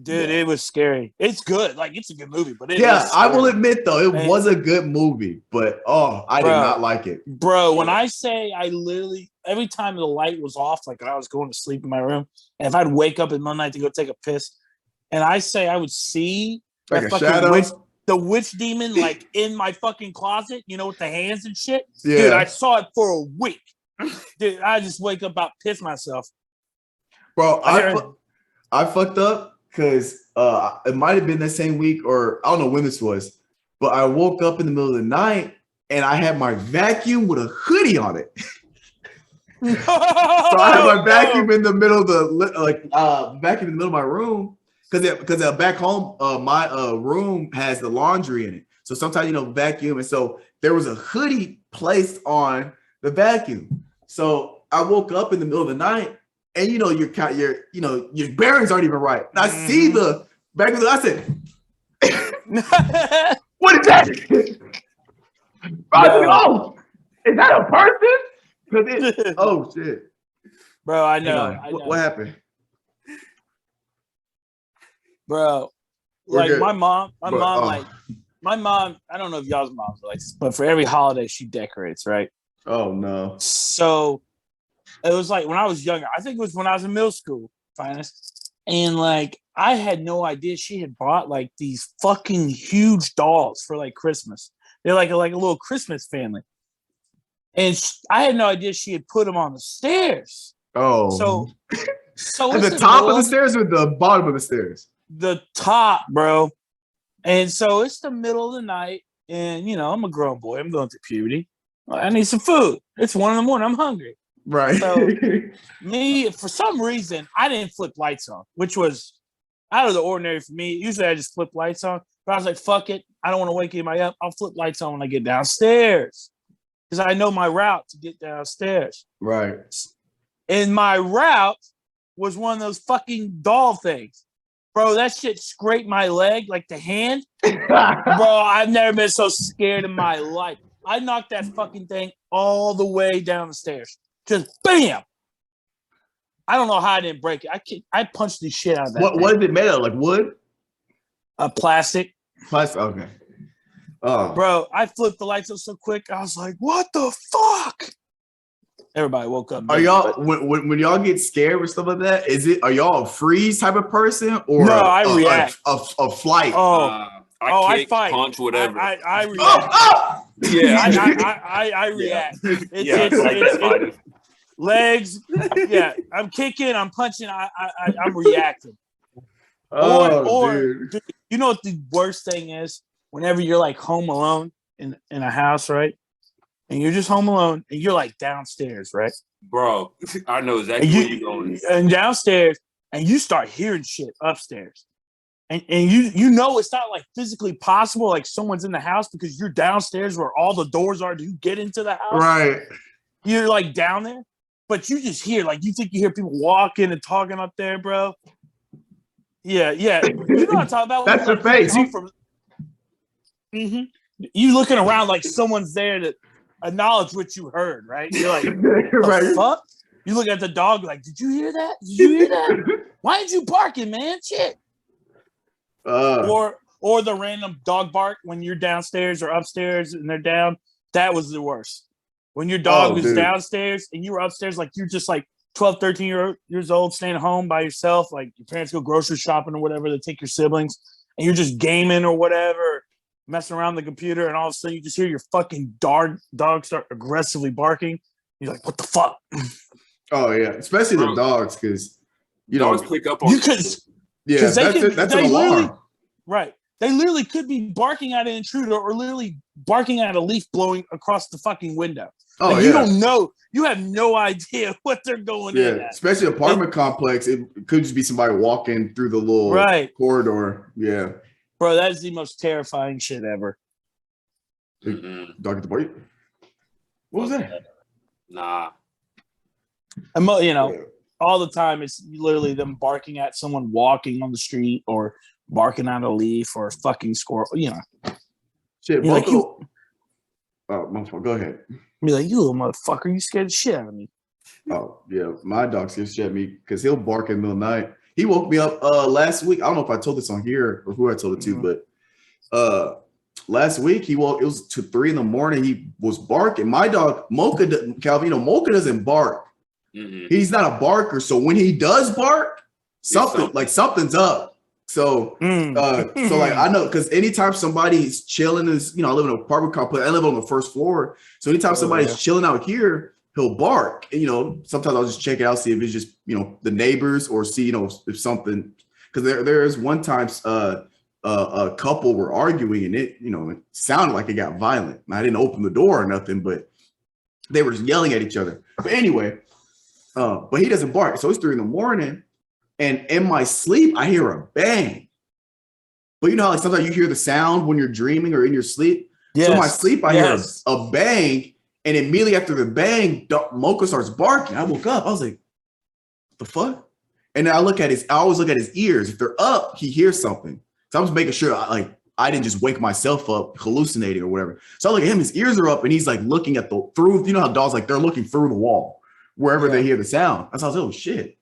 Dude, it was scary. It's good. Like, it's a good movie, but I will admit though, it was a good movie, but I did not like it. Bro, when I say I literally every time the light was off, like I was going to sleep in my room, and if I'd wake up in the night to go take a piss, and I say I would see like that a fucking shadow. The witch demon like in my fucking closet, with the hands and shit. Yeah. Dude, I saw it for a week. Dude, I just wake up about piss myself. Bro, I fucked up because it might have been that same week, or I don't know when this was. But I woke up in the middle of the night and I had my vacuum with a hoodie on it. No, So I had my vacuum in the middle of the vacuum in the middle of my room because back home my room has the laundry in it. So sometimes vacuum, and so there was a hoodie placed on the vacuum. So I woke up in the middle of the night, and your bearings aren't even right. And I see the vacuum. I said, "What is that?" I was like, "Oh, is that a person?" Oh shit, bro! I know. What happened, bro? Like my mom. I don't know if y'all's moms are like this, but for every holiday she decorates, right? Oh no. So it was like when I was younger. I think it was when I was in middle school, finest, and like I had no idea she had bought like these fucking huge dolls for like Christmas. They're like a little Christmas family. And I had no idea she had put them on the stairs. Oh, so at the top of the stairs or the bottom of the stairs? The top, bro. And so it's the middle of the night, and I'm a grown boy. I'm going through puberty. I need some food. It's 1 a.m. I'm hungry. Right. So for some reason, I didn't flip lights on, which was out of the ordinary for me. Usually I just flip lights on, but I was like, fuck it. I don't want to wake anybody up. I'll flip lights on when I get downstairs, because I know my route to get downstairs. Right. And my route was one of those fucking doll things. Bro, that shit scraped my leg, like the hand. Bro, I've never been so scared in my life. I knocked that fucking thing all the way down the stairs. Just bam. I don't know how I didn't break it. I punched the shit out of that thing. What is it made of? Like wood? Plastic. Plastic, okay. Oh. Bro, I flipped the lights up so quick. I was like, what the fuck? Everybody woke up. Are y'all when y'all get scared or stuff like that? Are y'all a freeze type of person or no? I react. A flight. I fight. Punch, whatever. I react. Yeah, I react. Yeah. It's legs. Yeah, I'm kicking. I'm punching. I'm reacting. Dude, you know what the worst thing is? Whenever you're like home alone in a house, right? And you're just home alone, and you're like downstairs, right? Bro, I know exactly where you're going. And downstairs, and you start hearing shit upstairs. And you know it's not like physically possible, like someone's in the house, because you're downstairs where all the doors are to get into the house. Right. You're like down there, but you just hear, like, you think you hear people walking and talking up there, bro. Yeah. You know what I'm talking about? That's the face. You looking around like someone's there to acknowledge what you heard, right? You're like, right. the fuck? You look at the dog like, did you hear that? Did you hear that? Why did you barking, man? Shit. Or the random dog bark when you're downstairs or upstairs and they're down. That was the worst. When your dog was downstairs and you were upstairs, like you're just like 12, 13 years old, staying home by yourself, like your parents go grocery shopping or whatever, they take your siblings, and you're just gaming or whatever, messing around the computer, and all of a sudden you just hear your fucking dog start aggressively barking. You're like, what the fuck? Oh yeah, especially the dogs, because dogs pick up on you could. Yeah, that's an alarm. Right. They literally could be barking at an intruder or literally barking at a leaf blowing across the fucking window. Oh, like, you don't know. You have no idea what they're going in at. Especially apartment complex. It could just be somebody walking through the little corridor. Yeah. Bro, that is the most terrifying shit ever. Dog at the party? What was that? Nah. All the time it's literally them barking at someone walking on the street or barking at a leaf or a fucking squirrel, Shit, like oh, go ahead. Be like, you little motherfucker, you scared the shit out of me. Oh, yeah. My dog scares shit out of me because he'll bark in the middle of the night. He woke me up last week. I don't know if I told this on here or who I told it to, but last week it was 2-3 in the morning. He was barking. My dog, Mocha, Calvin, Mocha doesn't bark. Mm-hmm. He's not a barker. So when he does bark, something's up. So, so like I know, because anytime somebody's chilling, I live in an apartment complex. I live on the first floor. So anytime somebody's chilling out here, he'll bark. And, sometimes I'll just check it out, see if it's just, the neighbors, or see, if something. Because there is one time a couple were arguing, and it sounded like it got violent. And I didn't open the door or nothing, but they were yelling at each other. But anyway, but he doesn't bark. So it's 3 a.m, and in my sleep I hear a bang. But you know how like sometimes you hear the sound when you're dreaming or in your sleep. Yes. So in my sleep I hear a bang, and immediately after the bang, Mocha starts barking. I woke up. I was like, "What the fuck?" And then I always look at his ears. If they're up, he hears something. So I was making sure I didn't just wake myself up hallucinating or whatever. So I look at him, his ears are up, and he's like looking at through, you know how dogs like they're looking through the wall wherever they hear the sound. So I was like, oh shit.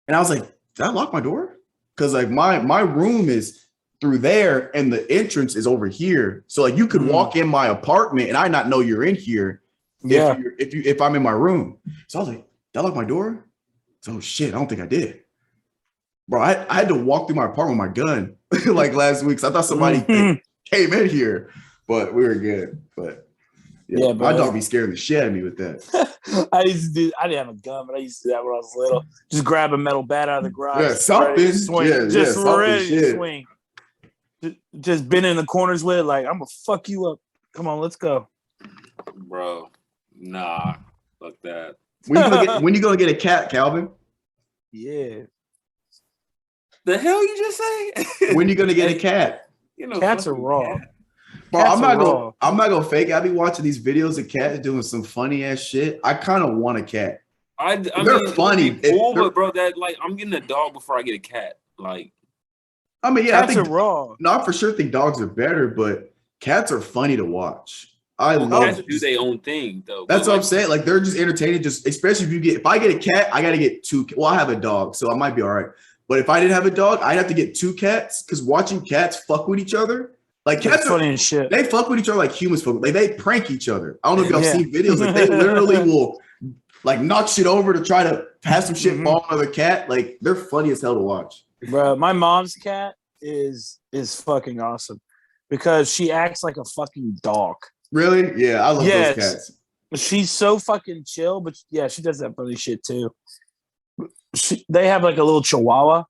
And I was like, did I lock my door? Because like my room is through there and the entrance is over here. So like you could walk in my apartment and I not know you're in here if I'm in my room. So I was like, did I lock my door? So oh, shit, I don't think I did. Bro, I had to walk through my apartment with my gun like last week. So I thought somebody came in here, but we were good. But yeah, my dog be scaring the shit out of me with that. I didn't have a gun, but I used to do that when I was little. Just grab a metal bat out of the garage. Yeah, something. Swing. Just ready to swing. Just been in the corners with it, like, I'm going to fuck you up. Come on, let's go. Bro, nah, fuck that. When you gonna get a cat, Calvin? Yeah. The hell you just say? When you gonna get a cat? Cats are raw. Bro, I'm not gonna fake it. I be watching these videos of cats doing some funny ass shit. I kind of want a cat. They're funny. Cool, but bro, that like I'm getting a dog before I get a cat. Like, I mean, yeah, cats are raw. No, I for sure think dogs are better, but cats are funny to watch. I love cats do their own thing though. That's what I'm saying. Like they're just entertaining. Just especially if I get a cat, I got to get 2. Well, I have a dog, so I might be all right. But if I didn't have a dog, I'd have to get 2 cats because watching cats fuck with each other, like cats are funny as shit. They fuck with each other like humans fuck. Like they prank each other. I don't know if y'all seen videos. Like they literally will like knock shit over to try to have some shit fall on another cat. Like they're funny as hell to watch. Bro, my mom's cat is fucking awesome because she acts like a fucking dog. Really? Yeah, I love those cats. She's so fucking chill, but yeah, she does that funny shit too. They have like a little chihuahua,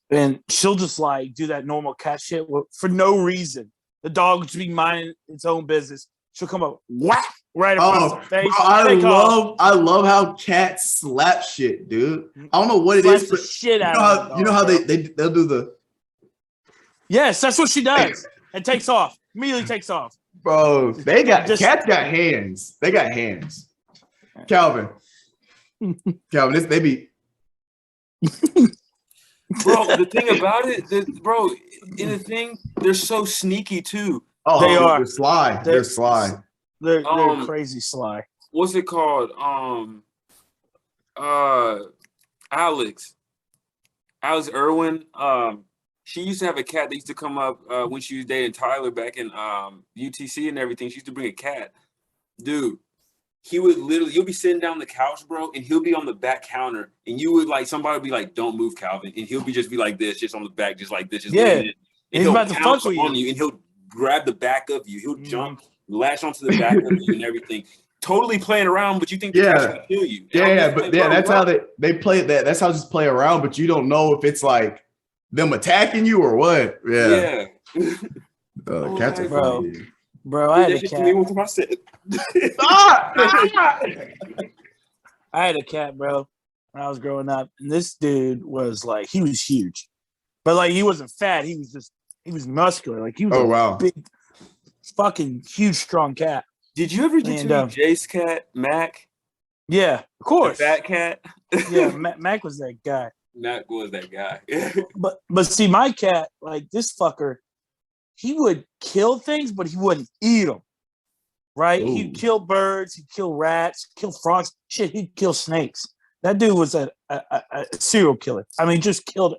and she'll just like do that normal cat shit for no reason. The dog would be minding its own business. She'll come up, whack, right across her face. Bro, I love how cats slap shit, dude. I don't know what it is, but shit you know how they'll do the. Yes, that's what she does, and takes off. Immediately takes off. Bro, cats got hands. They got hands. Calvin, they be. Bro, the thing about it, they're so sneaky too. Oh, they are. They're sly. They're sly. They're crazy sly. What's it called? Alex Irwin. She used to have a cat that used to come up when she was dating Tyler back in UTC and everything. She used to bring a cat. Dude, you'll be sitting down the couch, bro, and he'll be on the back counter, and you would like, somebody would be like, don't move, Calvin. And he'll be like this, just on the back, just like this. Just and he's about to fuck with you. And he'll grab the back of you. He'll jump, latch onto the back of you and everything. Totally playing around, but you think they're trying to kill you. That's how they play that. That's how just play around, but you don't know if it's like them attacking you or what. Yeah. Cats are funny. Bro, I had a cat. I had a cat, bro, when I was growing up, and this dude was like, he was huge, but like he wasn't fat. He was muscular. Like he was a big, fucking huge, strong cat. Did you ever get to meet Jace cat, Mac? Yeah, of course. The fat cat. Yeah, Mac was that guy. Mac was that guy. but see, my cat, like this fucker, he would kill things, but he wouldn't eat them. Right? Ooh. He'd kill birds, he'd kill rats, kill frogs. Shit, he'd kill snakes. That dude was a serial killer. I mean, just killed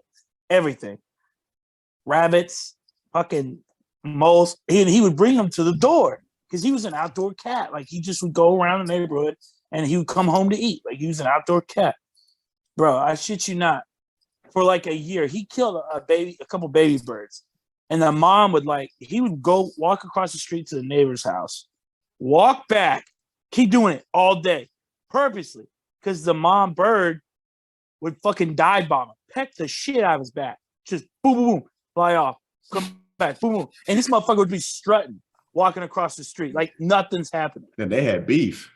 everything. Rabbits, fucking moles. He would bring them to the door because he was an outdoor cat. Like he just would go around the neighborhood and he would come home to eat. Like he was an outdoor cat. Bro, I shit you not. For like a year, he killed a couple baby birds. And the mom he would go walk across the street to the neighbor's house, walk back, keep doing it all day, purposely, because the mom bird would fucking dive bomb him, peck the shit out of his back, just boom, boom, boom, fly off. come back, boom, boom. And this motherfucker would be strutting, walking across the street like nothing's happening. And they had beef.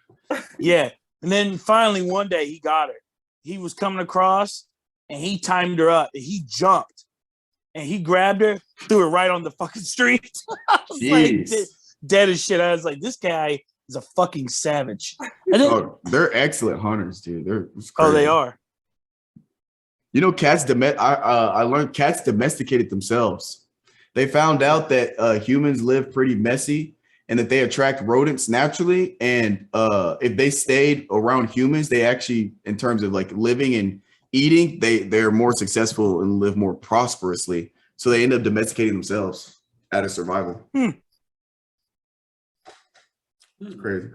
Yeah. And then finally one day he got her. He was coming across and he timed her up and he jumped and he grabbed her, threw her right on the fucking street. I was like dead as shit. I was like, this guy is a fucking savage. And then, they're excellent hunters, dude. They are. You know, I learned cats domesticated themselves. They found out that humans live pretty messy and that they attract rodents naturally. And if they stayed around humans, they actually, in terms of like living and eating, they're more successful and live more prosperously. So they end up domesticating themselves out of survival. It's crazy.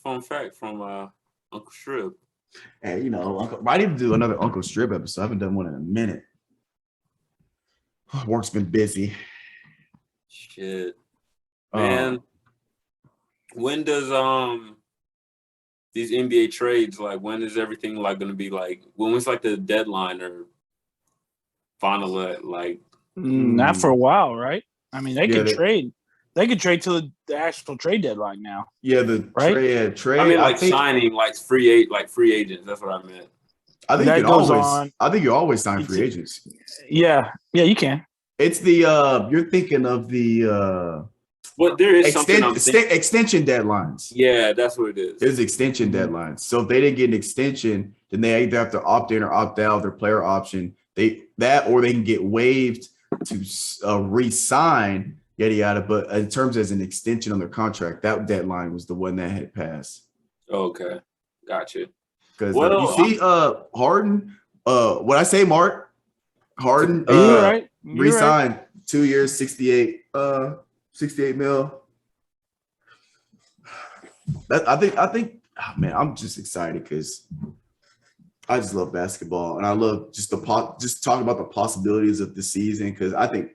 Fun fact from Uncle Strib. Hey, you know, I need to do another Uncle Strib episode. I haven't done one in a minute. Work's been busy. Shit. Man, when does these NBA trades, like, when is everything like gonna be like, when was like the deadline or final like not for a while, right? I mean, they could trade. They could trade till the actual trade deadline now. Yeah, the trade. I mean, like signing, like free agents. That's what I meant. I think you always sign free agents. Yeah, you can. It's the you're thinking of the well, there is extension deadlines. Yeah, that's what it is. There's extension deadlines. So if they didn't get an extension, then they either have to opt in or opt out of their player option. Or they can get waived to re-sign. Yada yada, but in terms as an extension on their contract, that deadline was the one that had passed. Okay, gotcha. Because you see, Harden. What I say, Mark, Harden re-signed 2 years, 68 mil. I think, man, I'm just excited because I just love basketball and I love just talking about the possibilities of the season because I think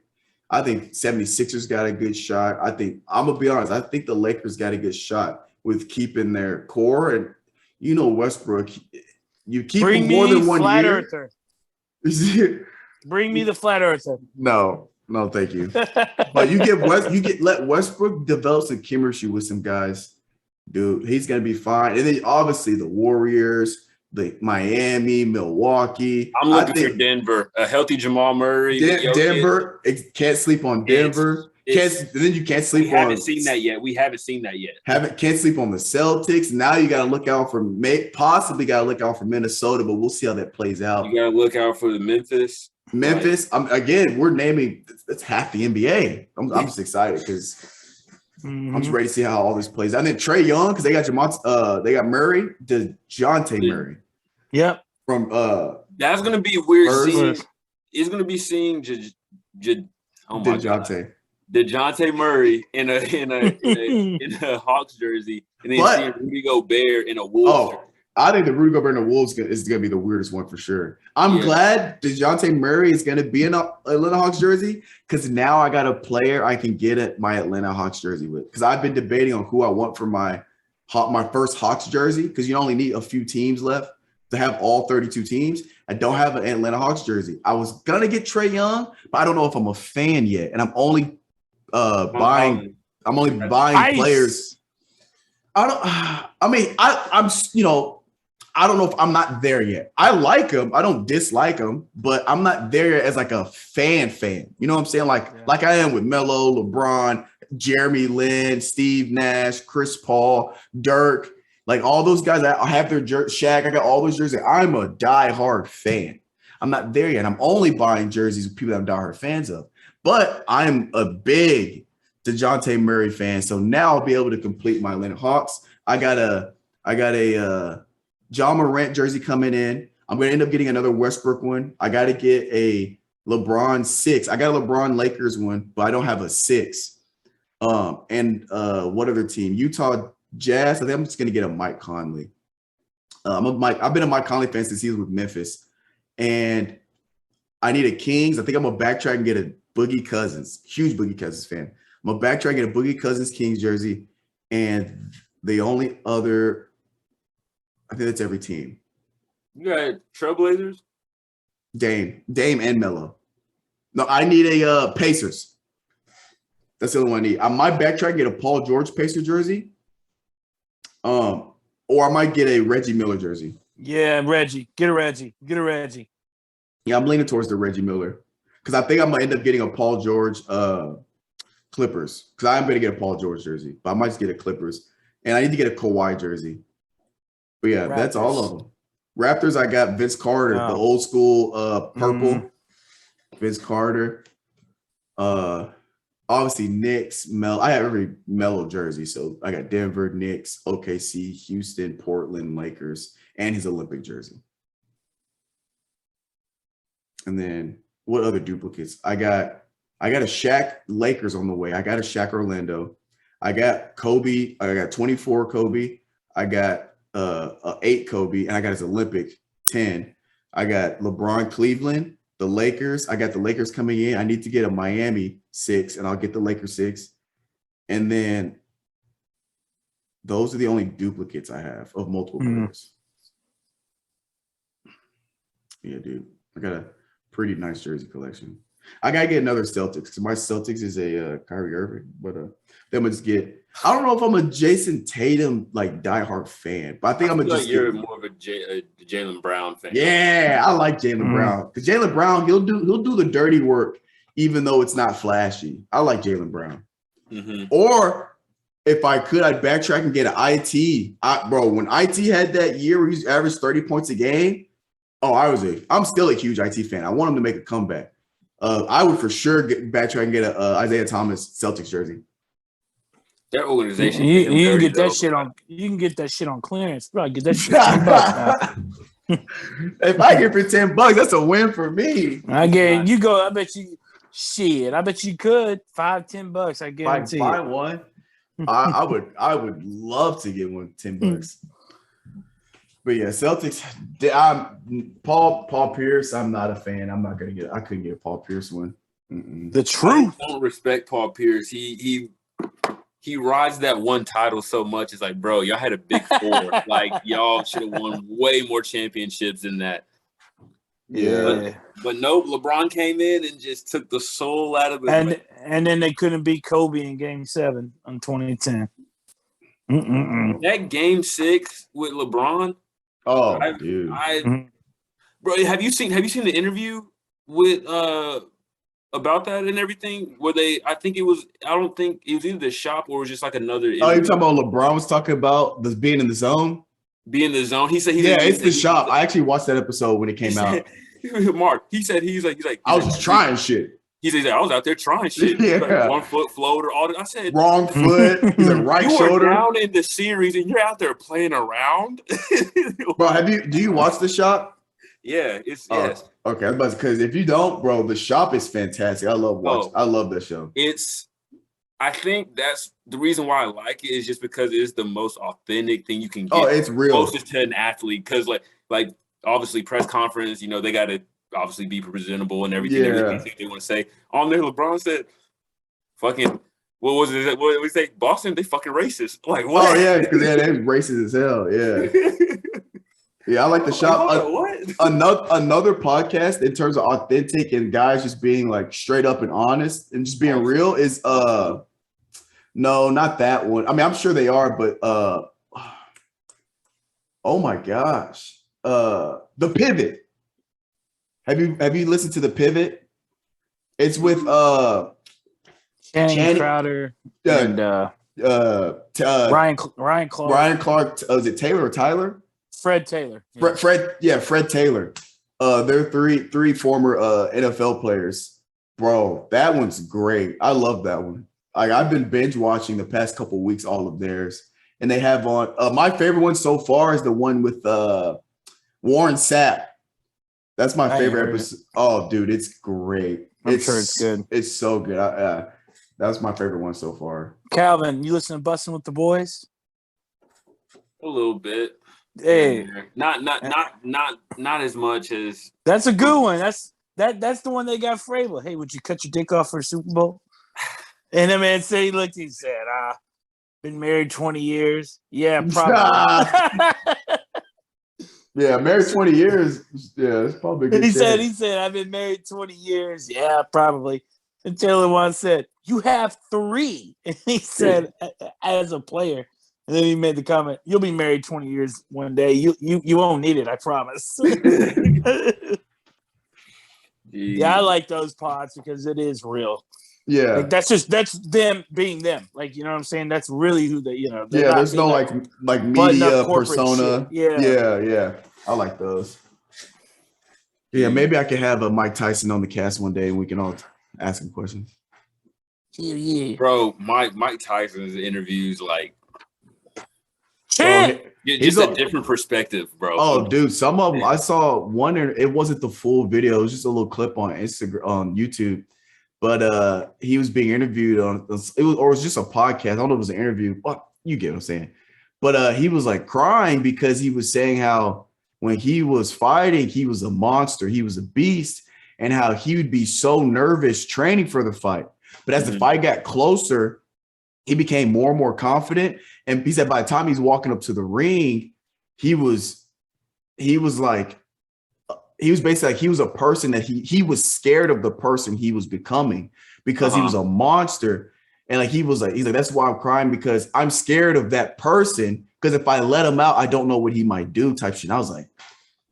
76ers got a good shot. I'm going to be honest. I think the Lakers got a good shot with keeping their core. And, you know, Westbrook, you keep him more than 1 flat year. Earther. Bring me the flat earther. No, thank you. But let Westbrook develop some chemistry with some guys. Dude, he's going to be fine. And then obviously the Warriors, the Miami, Milwaukee. I'm looking for Denver. A healthy Jamal Murray. Denver. Can't sleep on Denver. Then you can't sleep on. We haven't seen that yet. Can't sleep on the Celtics. Now you got to look out for possibly got to look out for Minnesota, but we'll see how that plays out. You got to look out for the Memphis. Again, we're naming. That's half the NBA. I'm just excited because I'm just ready to see how all this plays out. And then Trae Young, because they got Murray, DeJounte Murray. Yep. From that's gonna be weird. It's gonna be seeing DeJounte Murray in a Hawks jersey, and then seeing Rudy Gobert in a Wolves jersey. I think the Rudy Gobert in the Wolves is going to be the weirdest one for sure. I'm glad DeJounte Murray is going to be in an Atlanta Hawks jersey because now I got a player I can get at my Atlanta Hawks jersey with. Because I've been debating on who I want for my first Hawks jersey because you only need a few teams left to have all 32 teams. I don't have an Atlanta Hawks jersey. I was going to get Trae Young, but I don't know if I'm a fan yet. And I'm only buying players. I don't know if I'm not there yet. I like him. I don't dislike him, but I'm not there as like a fan. You know what I'm saying? Like I am with Melo, LeBron, Jeremy Lin, Steve Nash, Chris Paul, Dirk, like all those guys. I have their Shaq. I got all those jerseys. I'm a diehard fan. I'm not there yet. I'm only buying jerseys with people that I'm diehard fans of. But I'm a big DeJounte Murray fan. So now I'll be able to complete my Atlanta Hawks. I got a John Morant jersey coming in. I'm going to end up getting another Westbrook one. I got to get a LeBron 6. I got a LeBron Lakers one, but I don't have a 6. And what other team? Utah Jazz. I think I'm just going to get a Mike Conley. I've been a Mike Conley fan since he was with Memphis. And I need a Kings. I think I'm going to backtrack and get a Boogie Cousins. Huge Boogie Cousins fan. I'm going to backtrack and get a Boogie Cousins Kings jersey. And the only other – I think that's every team. You got Trailblazers? Dame and Melo. No, I need a Pacers. That's the only one I need. I might backtrack and get a Paul George Pacer jersey. Or I might get a Reggie Miller jersey. Yeah, Reggie. Get a Reggie. Yeah, I'm leaning towards the Reggie Miller. Because I think I'm gonna end up getting a Paul George Clippers. Because I'm gonna get a Paul George jersey, but I might just get a Clippers. And I need to get a Kawhi jersey. But yeah, that's all of them. Raptors, I got Vince Carter, the old school purple. Vince Carter. Obviously Knicks, I have every Melo jersey. So I got Denver, Knicks, OKC, Houston, Portland, Lakers, and his Olympic jersey. And then what other duplicates? I got a Shaq Lakers on the way. I got a Shaq Orlando. I got Kobe. I got 24 Kobe. I got 8 Kobe, and I got his Olympic 10. I got LeBron Cleveland, the Lakers. I got the Lakers coming in. I need to get a Miami 6, and I'll get the Lakers 6. And then those are the only duplicates I have of multiple players. Yeah, dude. I got a pretty nice jersey collection. I gotta get another Celtics because my Celtics is a Kyrie Irving, but then I just get. I don't know if I'm a Jason Tatum like diehard fan, but I think I'm like you're more of a Jaylen Brown fan. Yeah, I like Jaylen Brown because Jaylen Brown he'll do the dirty work even though it's not flashy. I like Jaylen Brown. Or if I could, I'd backtrack and get an IT. Bro, when IT had that year where he averaged 30 points a game, I'm still a huge IT fan. I want him to make a comeback. I would for sure backtrack and get a Isaiah Thomas Celtics jersey. Their organization. You can get that shit on. You can get that shit on clearance. Probably get that shit $10 If I get for $10, that's a win for me. I get you go. I bet you. Shit, I bet you could $5-10. I guarantee. If I buy one, I would love to get one $10. But yeah, Celtics. Paul Pierce. I'm not a fan. I'm not gonna get. I couldn't get a Paul Pierce one. The truth. I don't respect Paul Pierce. He rides that one title so much. It's like, bro, y'all had a big 4. Like y'all should have won way more championships than that. Yeah. But no, LeBron came in and just took the soul out of it. And then they couldn't beat Kobe in Game 7 in 2010. That Game 6 with LeBron. Oh, dude. Bro, have you seen the interview with about that and everything? Where I don't think it was either the shop or it was just like another interview. Oh, you're talking about LeBron was talking about this being in the zone? Being in the zone. He said it's the shop. I actually watched that episode when it came out. Mark, he's like I was just trying shit. He's like, I was out there trying shit. Yeah. Like 1 foot floater, all that. I said, wrong foot. He's like right you shoulder. You down in the series and you're out there playing around. Bro, do you watch the shop? Yeah, yes. Okay, because if you don't, bro, the shop is fantastic. I love watching. I love that show. I think that's the reason why I like it is just because it is the most authentic thing you can get. Oh, it's real. Closest to an athlete because like obviously press conference, they got to obviously be presentable and everything. Yeah. Everything they want to say. On there, LeBron said, "Fucking what was it? What did we say? Boston, they fucking racist." Like what? Oh yeah, because they're racist as hell. Yeah. Yeah, I like the shop. What? Another podcast in terms of authentic and guys just being like straight up and honest and just being real is no, not that one. I mean, I'm sure they are, but oh my gosh. The Pivot. Have you listened to The Pivot? It's with Channing Crowder and Ryan Clark. Ryan Clark. Is it Taylor or Tyler? Fred Taylor. Yeah. Fred Taylor. They're three former NFL players. Bro, that one's great. I love that one. I've been binge watching the past couple of weeks all of theirs. And they have on my favorite one so far is the one with Warren Sapp. That's my favorite episode. Oh, dude, it's great. I'm sure it's good. It's so good. That's my favorite one so far. Calvin, you listen to Bussin' with the Boys? A little bit. Hey, not as much as. That's a good one. That's the one they got Frabel. Hey, would you cut your dick off for a Super Bowl? And the man said he said, been married 20 years. Yeah, probably. Yeah, married 20 years. Yeah, it's probably a good He chance. said, I've been married 20 years. Yeah, probably. And Taylor once said, you have 3. And he said, as a player. And then he made the comment, you'll be married 20 years one day. You won't need it, I promise. Yeah, I like those pods because it is real. Yeah. Like that's them being them. Like, you know what I'm saying? That's really who they, they're Yeah, not there's no like media corporate persona. shit. Yeah. I like those. Yeah, maybe I could have a Mike Tyson on the cast one day and we can all ask him questions. Yeah. Bro, Mike Tyson's interviews, like, just a different perspective, bro. Oh, dude, some of them I saw one. It wasn't the full video; it was just a little clip on Instagram, on YouTube. But he was being interviewed on it was just a podcast. I don't know if it was an interview. But you get what I'm saying. But he was like crying because he was saying how when he was fighting, he was a monster, he was a beast, and how he would be so nervous training for the fight. But as the fight got closer, he became more and more confident. And he said by the time he's walking up to the ring, he was basically like he was a person that he was scared of the person he was becoming because he was a monster. And like he's like, that's why I'm crying, because I'm scared of that person. Because if I let him out, I don't know what he might do, type shit. And I was like,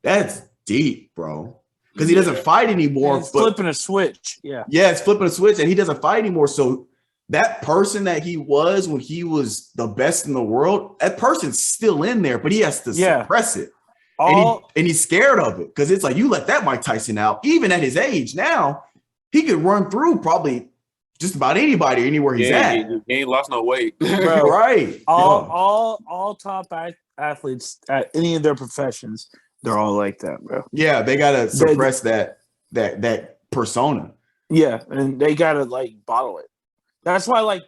that's deep, bro. Because he doesn't fight anymore. It's flipping a switch. Yeah, it's flipping a switch, and he doesn't fight anymore. So that person that he was when he was the best in the world, that person's still in there, but he has to suppress it. And he's scared of it because it's like, you let that Mike Tyson out, even at his age now, he could run through probably just about anybody anywhere he's at. He ain't lost no weight. Bro, right. All top athletes at any of their professions, they're all like that, bro. Yeah, they gotta suppress that persona. Yeah, and they gotta like bottle it. That's why like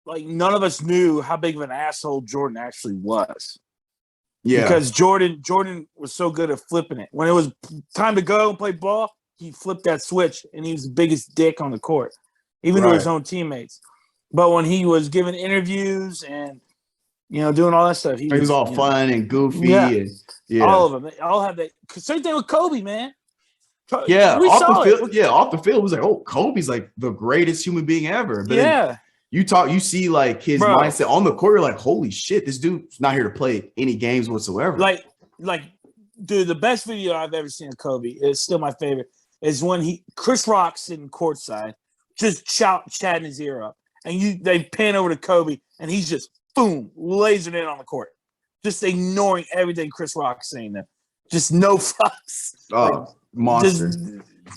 none of us knew how big of an asshole Jordan actually was. Yeah, because Jordan was so good at flipping it. When it was time to go and play ball, he flipped that switch, and he was the biggest dick on the court, even to his own teammates. But when he was giving interviews and doing all that stuff, he was all fun and goofy. And all of them. They all have that. Same thing with Kobe, man. Yeah, off the field, it was like, oh, Kobe's like the greatest human being ever. But you see like his mindset on the court, you're like, holy shit, this dude's not here to play any games whatsoever. Like, dude, the best video I've ever seen of Kobe, is still my favorite, is when Chris Rock's sitting courtside, just chatting his ear up, and they pan over to Kobe, and he's just boom, lasering in on the court, just ignoring everything Chris Rock's saying there, just no fucks. Oh, monster.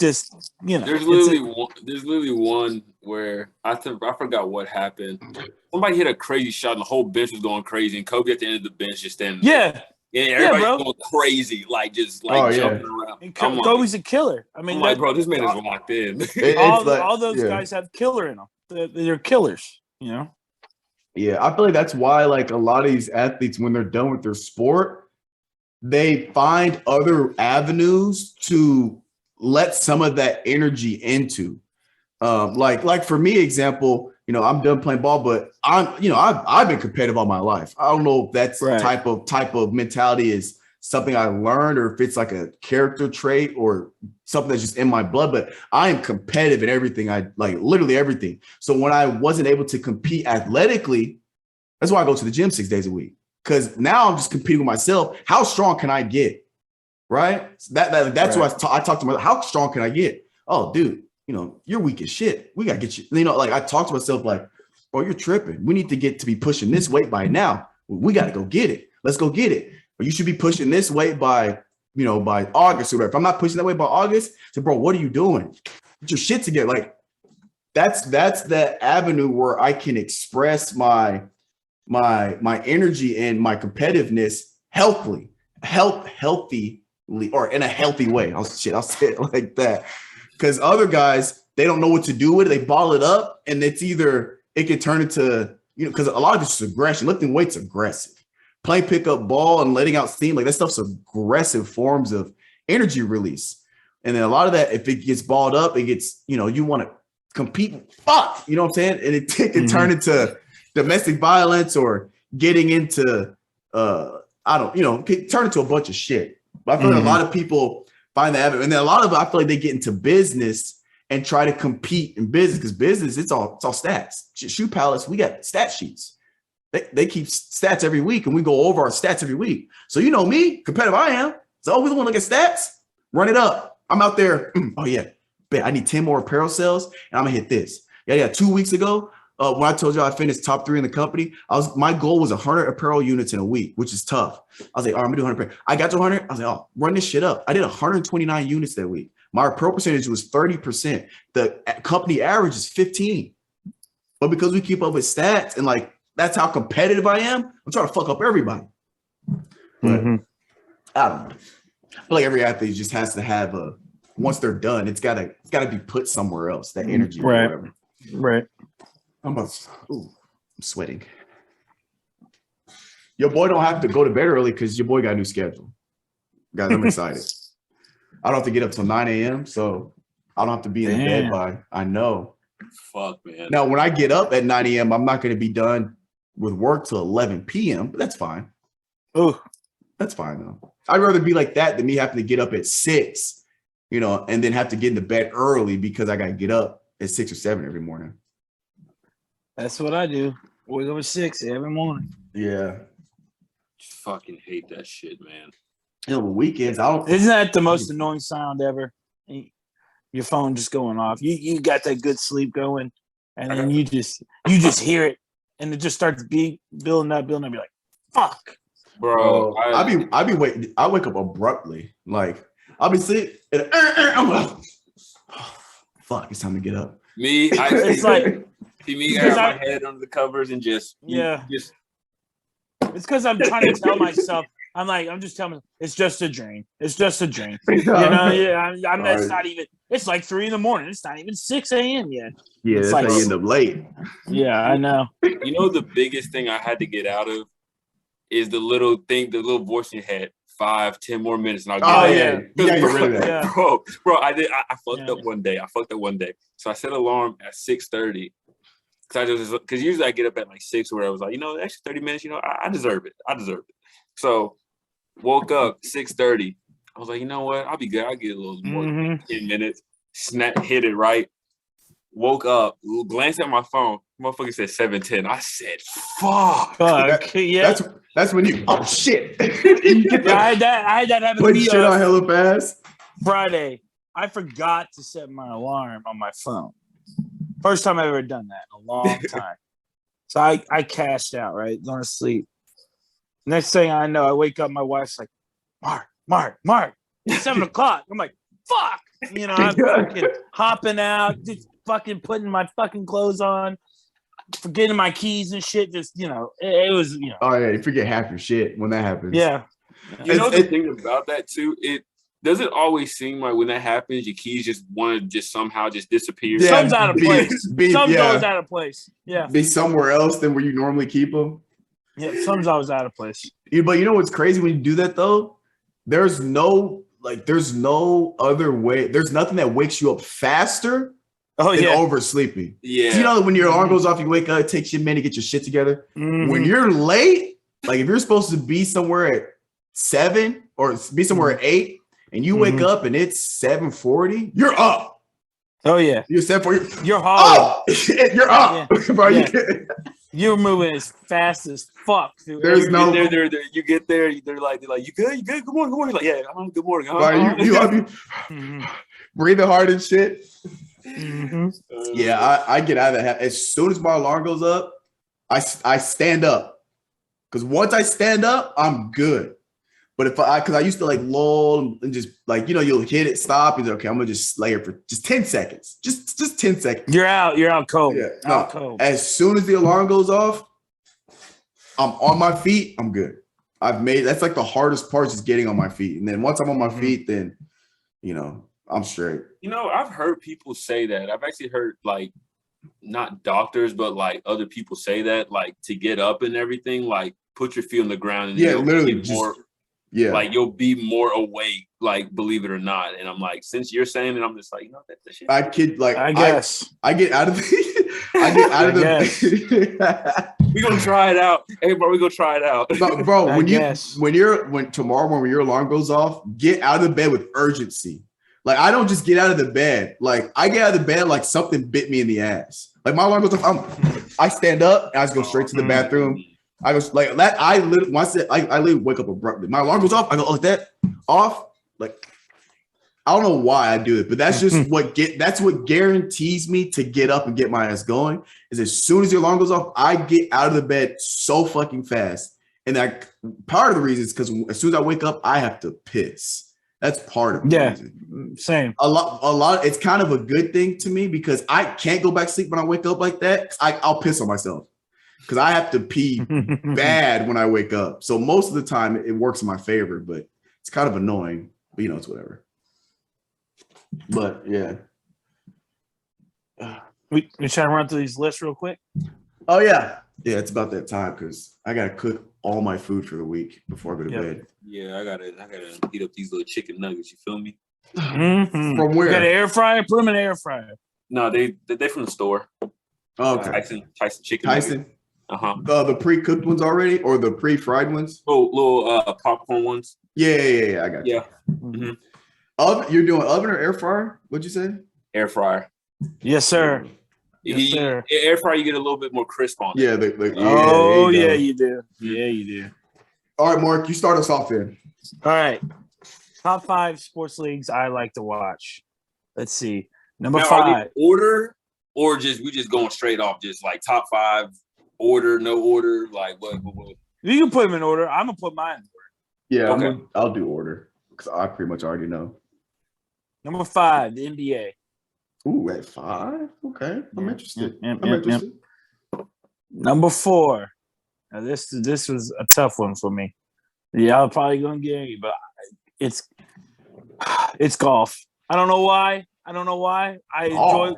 Just there's literally one where I forgot what happened. Somebody hit a crazy shot and the whole bench was going crazy, and Kobe at the end of the bench just standing there. And everybody's going crazy, jumping around. And Kobe's a killer. I mean, bro, this man is locked in. all those guys have killer in them. They're killers, Yeah, I feel like that's why like a lot of these athletes, when they're done with their sport, they find other avenues to let some of that energy into. Like for me, example, I'm done playing ball, but I've been competitive all my life. I don't know if that's type of mentality is something I learned or if it's like a character trait or something that's just in my blood, but I am competitive in everything. I like literally everything. So when I wasn't able to compete athletically, that's why I go to the gym 6 days a week. Because now I'm just competing with myself. How strong can I get? Right? That's what I talk to myself. How strong can I get? Oh, dude, you're weak as shit. We got to get you. Like I talk to myself like, bro, you're tripping. We need to get to be pushing this weight by now. We got to go get it. Let's go get it. But you should be pushing this weight by August or whatever. If I'm not pushing that weight by August, so bro, what are you doing? Get your shit together. Like that's the avenue where I can express my energy and my competitiveness healthily or in a healthy way. I'll say it like that. Because other guys, they don't know what to do with it. They ball it up, and it can turn into, because a lot of this is aggression. Lifting weights aggressive. Playing pickup ball and letting out steam, like that stuff's aggressive forms of energy release. And then a lot of that, if it gets balled up, it gets, you want to compete. Fuck, you know what I'm saying? And it can turn into domestic violence or getting into, turn into a bunch of shit. But I feel like a lot of people find that, and then a lot of it, I feel like they get into business and try to compete in business because business, it's all stats. Shoe Palace, we got stat sheets. They keep stats every week, and we go over our stats every week. So you know me, competitive I am. So we want to look at stats, run it up. I'm out there. Oh yeah, bet I need 10 more apparel sales, and I'm gonna hit this. Yeah. 2 weeks ago, when I told you I finished top 3 in the company, my goal was 100 apparel units in a week, which is tough. I was like, all right, I'm gonna do 100 apparel. I got to 100. I was like, oh, run this shit up. I did 129 units that week. My apparel percentage was 30%. The company average is 15. But because we keep up with stats and like that's how competitive I am, I'm trying to fuck up everybody. But I don't know. I feel like every athlete just has to have once they're done, it's gotta be put somewhere else. That energy, or whatever. Right. I'm sweating. Your boy don't have to go to bed early because your boy got a new schedule. Guys, I'm excited. I don't have to get up till 9 a.m. So I don't have to be in the bed by, I know. Fuck, man. Now, when I get up at 9 a.m., I'm not going to be done with work till 11 p.m., but that's fine. Oh, that's fine, though. I'd rather be like that than me having to get up at 6, and then have to get into bed early because I got to get up at 6 or 7 every morning. That's what I do. Wake up at 6 every morning. Yeah. Fucking hate that shit, man. Weekends, I don't. Isn't that the most annoying sound ever? Your phone just going off. You got that good sleep going, and then you just hear it, and it just starts building up. You're like, fuck, bro. I wake up abruptly. Like I'll be sitting, and I'm like, oh, fuck, it's time to get up. It's like see me got my head under the covers and just. It's because I'm trying to tell myself. I'm just telling myself, it's just a dream. It's just a dream. It's not even, it's like 3 a.m. It's not even 6 a.m. yet. Yeah, it's that's like, how you end up late. Yeah, I know. The biggest thing I had to get out of is the little voice in your head. 5-10 more minutes and I'll get You gotta get rid of that. Yeah. Bro, I fucked up one day. So I set an alarm at 6:30. Because usually I get up at like 6 where I was like, the extra 30 minutes, I deserve it. So woke up 6:30. I was like, you know what? I'll be good. I'll get a little more than 10 minutes. Hit it right. Woke up, glanced at my phone. Motherfucker said 7:10. I said, fuck. That's when you, oh shit. I had that happen to me. Shit on hella fast. Friday. I forgot to set my alarm on my phone. First time I've ever done that in a long time. So I cashed out, right? Going to sleep. Next thing I know, I wake up, my wife's like, Mark, it's 7 o'clock. I'm like, fuck. I'm fucking hopping out, just fucking putting my fucking clothes on, forgetting my keys and shit. Just, it was, Oh, yeah, you forget half your shit when that happens. Yeah. The thing about that, too, doesn't always seem like when that happens, your keys just want to just somehow just disappear. Yeah, some's out of place. Some's always out of place. Yeah. Be somewhere else than where you normally keep them. Yeah, some's always out of place. But you know what's crazy when you do that though? There's no other way. There's nothing that wakes you up faster than oversleeping. Yeah. When your alarm goes off, you wake up, it takes you a minute to get your shit together. Mm-hmm. When you're late, like if you're supposed to be somewhere at 7 or be somewhere at 8 and you wake up and it's 7:40, you're up. Oh yeah. You're 7:40. You're hard. You're up. Yeah. Bro, yeah. You're moving as fast as fuck. You get there. They're like, you good? Good morning. You're like, yeah, good morning. You breathing hard and shit. Mm-hmm. Yeah, I get out of that. As soon as my alarm goes up, I stand up. Because once I stand up, I'm good. But because I used to like lull and just like, you'll hit it, stop, and okay, I'm gonna just lay it for just 10 seconds. Just 10 seconds. You're out cold. Yeah. Cold. As soon as the alarm goes off, I'm on my feet, I'm good. That's like the hardest part, just getting on my feet. And then once I'm on my feet, then I'm straight. I've heard people say that. I've actually heard like not doctors, but like other people say that, like to get up and everything, like put your feet on the ground and literally like you'll be more awake, like believe it or not. And I'm like, since you're saying it, I'm just like, that shit. I guess I get out of I get out of the. We gonna try it out. Hey, bro, we gonna try it out. But bro, when tomorrow when your alarm goes off, get out of the bed with urgency. Like I don't just get out of the bed. Like I get out of the bed like something bit me in the ass. Like my alarm goes off, I stand up and I just go straight to the bathroom. I go like that. I literally wake up abruptly. My alarm goes off. I go like that off. Like I don't know why I do it, but that's just that's what guarantees me to get up and get my ass going. Is as soon as your alarm goes off, I get out of the bed so fucking fast. And that part of the reason is because as soon as I wake up, I have to piss. That's part of the reason. Same. A lot. It's kind of a good thing to me because I can't go back to sleep when I wake up like that. I'll piss on myself because I have to pee bad when I wake up. So most of the time it works in my favor, but it's kind of annoying. But it's whatever. But yeah. We try to run through these lists real quick. Oh yeah. Yeah, it's about that time because I gotta cook all my food for the week before I go to bed. Yeah, I gotta heat up these little chicken nuggets. You feel me? Mm-hmm. From where? You got an air fryer? Put them in an air fryer. No, they're from the store. Oh, okay. Tyson chicken. Tyson. Uh-huh. The pre-cooked ones already, or the pre-fried ones? Little popcorn ones. Yeah. I got you. Yeah. Mm-hmm. You're doing oven or air fryer? What'd you say? Air fryer. Yes, sir. Air fryer, you get a little bit more crisp on it. Yeah. You do. Yeah, you do. All right, Mark, you start us off then. All right. Top 5 sports leagues I like to watch. Let's see. Number 5. Order or we just going straight off, just like top 5, order, no order, like what? You can put them in order. I'm gonna put mine in order. Yeah, okay. I'll do order because I pretty much already know. Number 5, the NBA. Ooh, at 5? Okay, I'm interested. I'm interested. Number 4. Now this was a tough one for me. Y'all probably gonna get me, but it's golf. I don't know why. I enjoy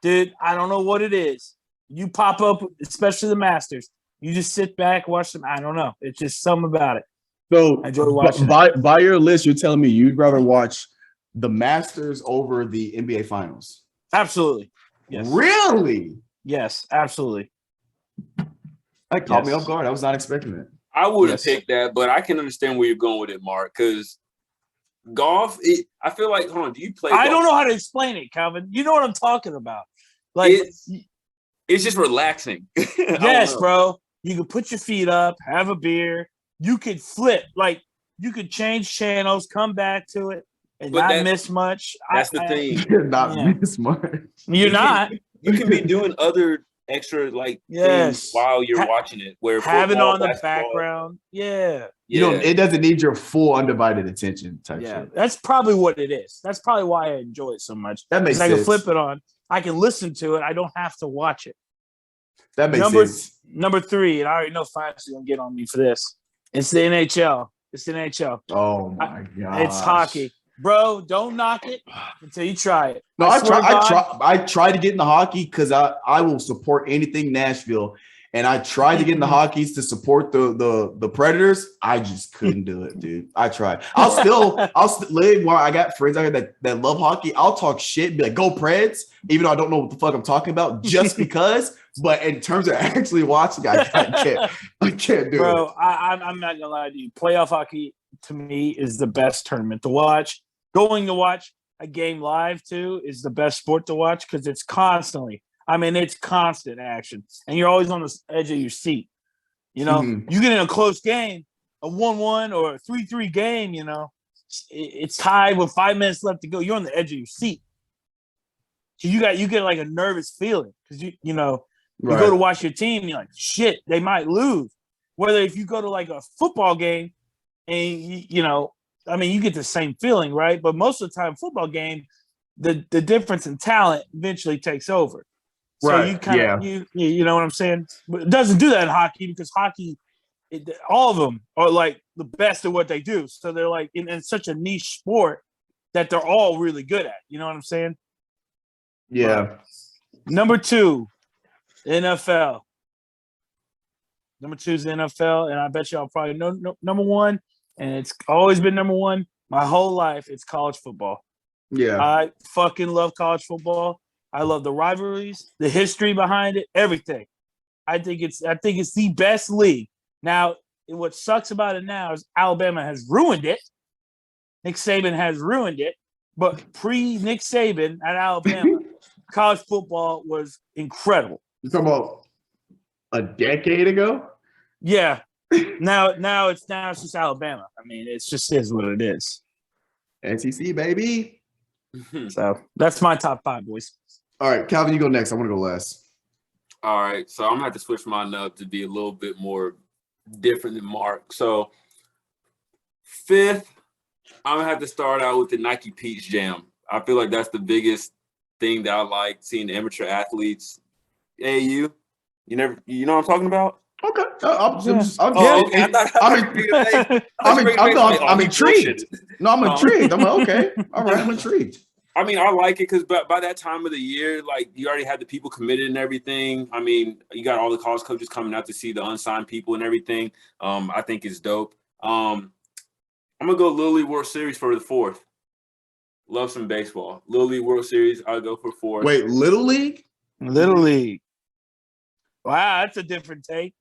dude. I don't know what it is. You pop up, especially the Masters. You just sit back, watch them. I don't know. It's just something about it. So I enjoy watching. By your list, you're telling me you'd rather watch the Masters over the NBA Finals? Absolutely. Yes. Really? Yes, absolutely. That caught me off guard. I was not expecting it. I would have picked that, but I can understand where you're going with it, Mark, because golf, I feel like, hold on, do you play golf? I don't know how to explain it, Calvin. You know what I'm talking about. Like it's just relaxing. Yes, bro. You can put your feet up, have a beer. You could flip. Like, you could change channels, come back to it, and not miss much. That's the thing. You're not miss much. You're not. You can be doing other extra things while you're watching it. Where having on the background. Yeah. It doesn't need your full undivided attention type shit. That's probably what it is. That's probably why I enjoy it so much. That makes sense. I can flip it on. I can listen to it. I don't have to watch it. That makes sense. Number 3, and I already know Fine's going to get on me for this. It's the NHL. Oh my god! It's hockey, bro. Don't knock it until you try it. No, I try to get into hockey because I will support anything Nashville, and I tried to get into hockey to support the Predators. I just couldn't do it, dude. I tried. I'll still live while I got friends out here that love hockey. I'll talk shit, be like, "Go Preds," even though I don't know what the fuck I'm talking about, just because. But in terms of actually watching, I can't do bro, it. I'm not gonna lie to you. Playoff hockey to me is the best tournament to watch. Going to watch a game live too is the best sport to watch because it's constantly. It's constant action, and you're always on the edge of your seat. You get in a close game, a 1-1 or a 3-3 game. It's tied with 5 minutes left to go. You're on the edge of your seat. So you get like a nervous feeling because you go to watch your team, you're like, shit, they might lose. Whether if you go to like a football game and, you get the same feeling, right? But most of the time, football game, the difference in talent eventually takes over. So you kind of, you know what I'm saying? But it doesn't do that in hockey because hockey, all of them are like the best at what they do. So they're like in such a niche sport that they're all really good at. You know what I'm saying? Yeah. Number 2. NFL. Number 2 is the NFL, and I bet y'all probably know number 1, and it's always been number 1 my whole life. It's college football. Yeah. I fucking love college football. I love the rivalries, the history behind it, everything. I think it's the best league. Now, what sucks about it now is Alabama has ruined it. Nick Saban has ruined it. But pre-Nick Saban at Alabama, college football was incredible. You're talking about a decade ago? Yeah. Now it's just Alabama. I mean, it's just is what it is. SEC, baby. So that's my top 5, boys. All right, Calvin, you go next. I want to go last. All right, so I'm gonna have to switch mine up to be a little bit more different than Mark. So 5th, I'm gonna have to start out with the Nike Peach Jam. I feel like that's the biggest thing that I like, seeing the amateur athletes. Hey, you know what I'm talking about? Okay. I'm intrigued. No, I'm intrigued. I'm like, okay. All right, I'm intrigued. I mean, I like it because by that time of the year, like you already had the people committed and everything. I mean, you got all the college coaches coming out to see the unsigned people and everything. I think it's dope. I'm gonna go Little League World Series for the 4th. Love some baseball. Little League World Series, I'll go for 4th. Wait, Little League? Little League. Wow, that's a different take.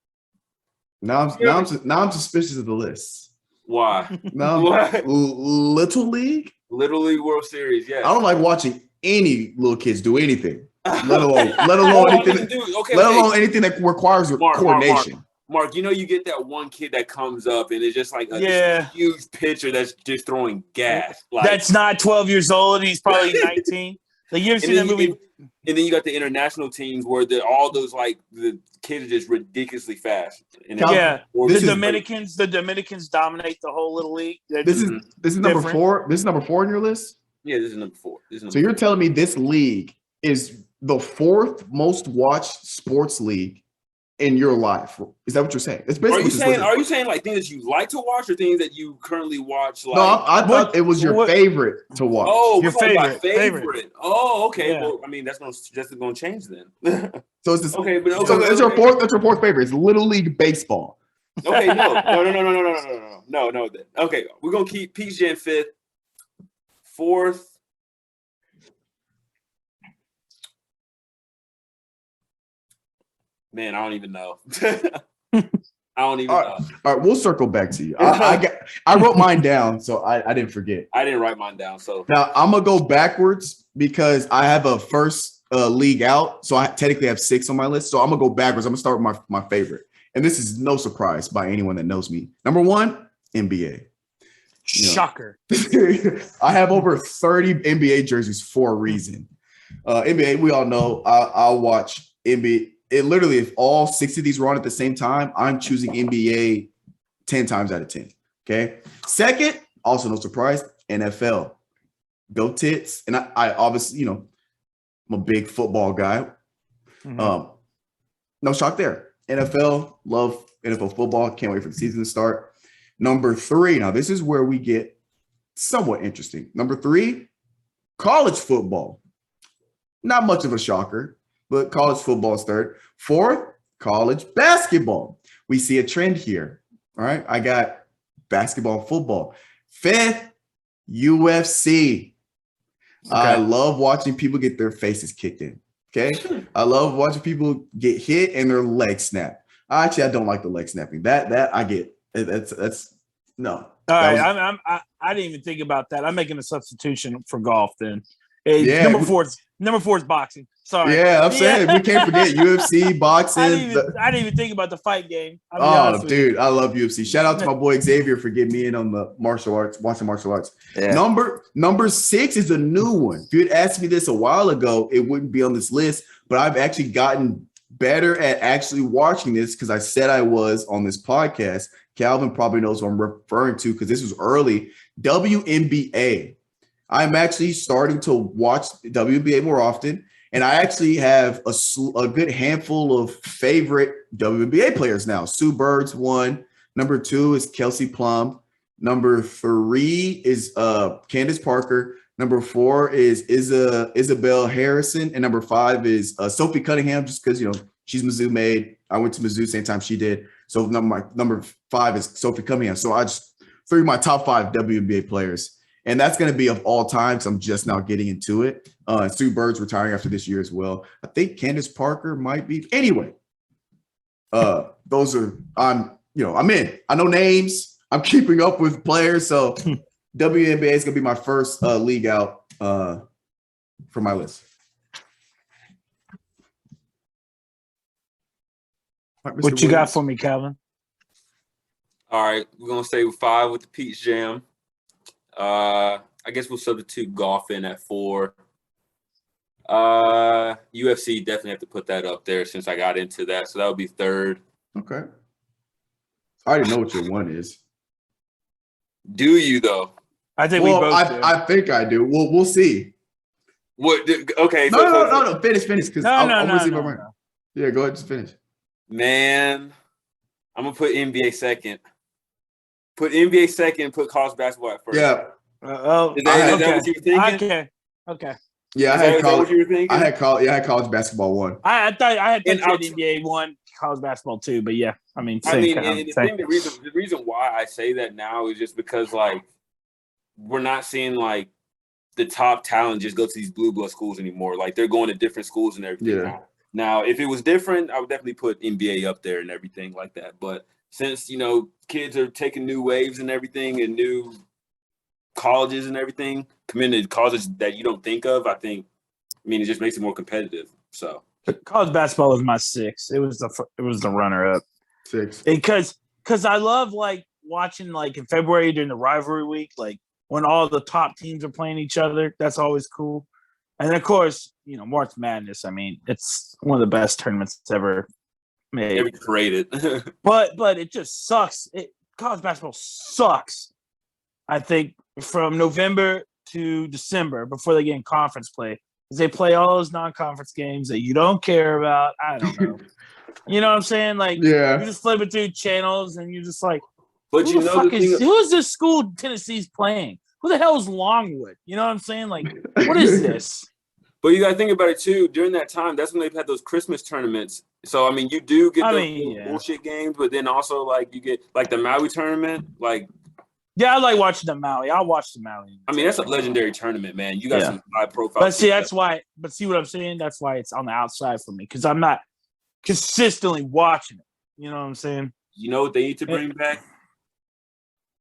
Now I'm suspicious of the list. Why? No, Little League? Little League World Series, yeah. I don't like watching any little kids do anything, let alone anything that requires coordination. Mark, you know you get that one kid that comes up and it's just like a huge pitcher that's just throwing gas. Like, that's not 12 years old. He's probably 19. Like you ever seen that movie? And then you got the international teams where all those like the kids are just ridiculously fast. And the Dominicans dominate the whole little league. This is number 4. This is number 4 on your list? Yeah, this is number 4. So you're telling me this league is the 4th most watched sports league in your life? Is that what you're saying? It's basically are you saying like things that you like to watch or things that you currently watch? Like, no, I thought it was your favorite to watch. Oh, your favorite. Oh, okay. Yeah. Well, I mean that's going to change then. So it's this, okay, but so it's your fourth. That's your 4th favorite. It's Little League baseball. Okay, no. Then okay, we're gonna keep Peach Jam 5th, 4th. Man, I don't even know. I don't even know. All right, we'll circle back to you. I wrote mine down, so I didn't forget. I didn't write mine down, so now I'm gonna go backwards because I have a first league out, so I technically have 6 on my list. So I'm gonna go backwards. I'm gonna start with my favorite, and this is no surprise by anyone that knows me. Number 1, NBA. Shocker. I have over 30 NBA jerseys for a reason. NBA, we all know. I'll watch NBA. It literally, if all 6 of these were on at the same time, I'm choosing NBA 10 times out of 10. Okay. Second, also no surprise, NFL. Go Tits. And I obviously, I'm a big football guy. Mm-hmm. No shock there. NFL, love NFL football. Can't wait for the season to start. Number 3. Now, this is where we get somewhat interesting. Number 3, college football. Not much of a shocker, but college football is 3rd. 4th, college basketball. We see a trend here. All right. I got basketball and football. 5th, UFC. Okay. I love watching people get their faces kicked in. Okay. I love watching people get hit and their legs snap. Actually, I don't like the leg snapping. That I get. That's no. All right. I didn't even think about that. I'm making a substitution for golf then. Hey, number 4 is boxing. Sorry. Yeah, I'm saying we can't forget UFC, boxing. I didn't even think about the fight game. Oh, dude, I love UFC. Shout out to my boy Xavier for getting me in on the martial arts, watching martial arts. Yeah. Number 6 is a new one. If you had asked me this a while ago, it wouldn't be on this list, but I've actually gotten better at actually watching this because I said I was on this podcast. Calvin probably knows what I'm referring to because this was early. WNBA. I'm actually starting to watch WNBA more often. And I actually have a good handful of favorite WNBA players now. Sue Bird's 1. Number 2 is Kelsey Plum. Number 3 is Candace Parker. Number 4 is Isabel Harrison. And number 5 is Sophie Cunningham, just because, she's Mizzou made. I went to Mizzou same time she did. So number 5 is Sophie Cunningham. So I just threw my top 5 WNBA players And that's going to be of all time. So I'm just now getting into it. Sue Bird's retiring after this year as well. I think Candace Parker might be. Anyway, those are I'm in. I know names. I'm keeping up with players. So WNBA is going to be my first league out for my list. Right, what you got for me, Calvin? All right, we're gonna say 5 with the Peach Jam. I guess we'll substitute golf in at 4. UFC definitely have to put that up there since I got into that, so that would be 3rd. Okay. I already know what your 1 is. Do you though? I think we both do. I think I do. We'll see. What? Okay. No. Finish. Because I want to see if I'm right. No. Yeah, go ahead. Just finish. Man, I'm gonna put NBA second. Put NBA second. Put college basketball at first. Yeah. Is that what you were thinking? Okay. Yeah, I had college. What you were thinking? I had college basketball 1. I thought I had NBA 1, college basketball 2, but yeah, the reason why I say that now is just because like we're not seeing like the top talent just go to these blue blood schools anymore. Like they're going to different schools and everything. Yeah. Now, if it was different, I would definitely put NBA up there and everything like that. But since, kids are taking new waves and everything and new colleges and everything, committed colleges that you don't think of, it just makes it more competitive. So college basketball was my 6. It was the runner up 6 because I love like watching like in February during the rivalry week, like when all the top teams are playing each other. That's always cool. And of course, March Madness. It's one of the best tournaments ever made. Ever created. but it just sucks. College basketball sucks. I think from November to December before they get in conference play, because they play all those non-conference games that you don't care about. I don't know. You know what I'm saying? Like, yeah, you're just flipping through channels and you're just like, but who is this school Tennessee's playing? Who the hell is Longwood? You know what I'm saying? Like, what is this? But you got to think about it too. During that time, that's when they've had those Christmas tournaments. So you do get those bullshit games, but then also like you get like the Maui tournament. Like, yeah, I like watching the Maui. I'll watch the Maui. That's a legendary tournament, man. You got some high profile. But see, that's why. But see what I'm saying? That's why it's on the outside for me because I'm not consistently watching it. You know what I'm saying? You know what they need to bring back?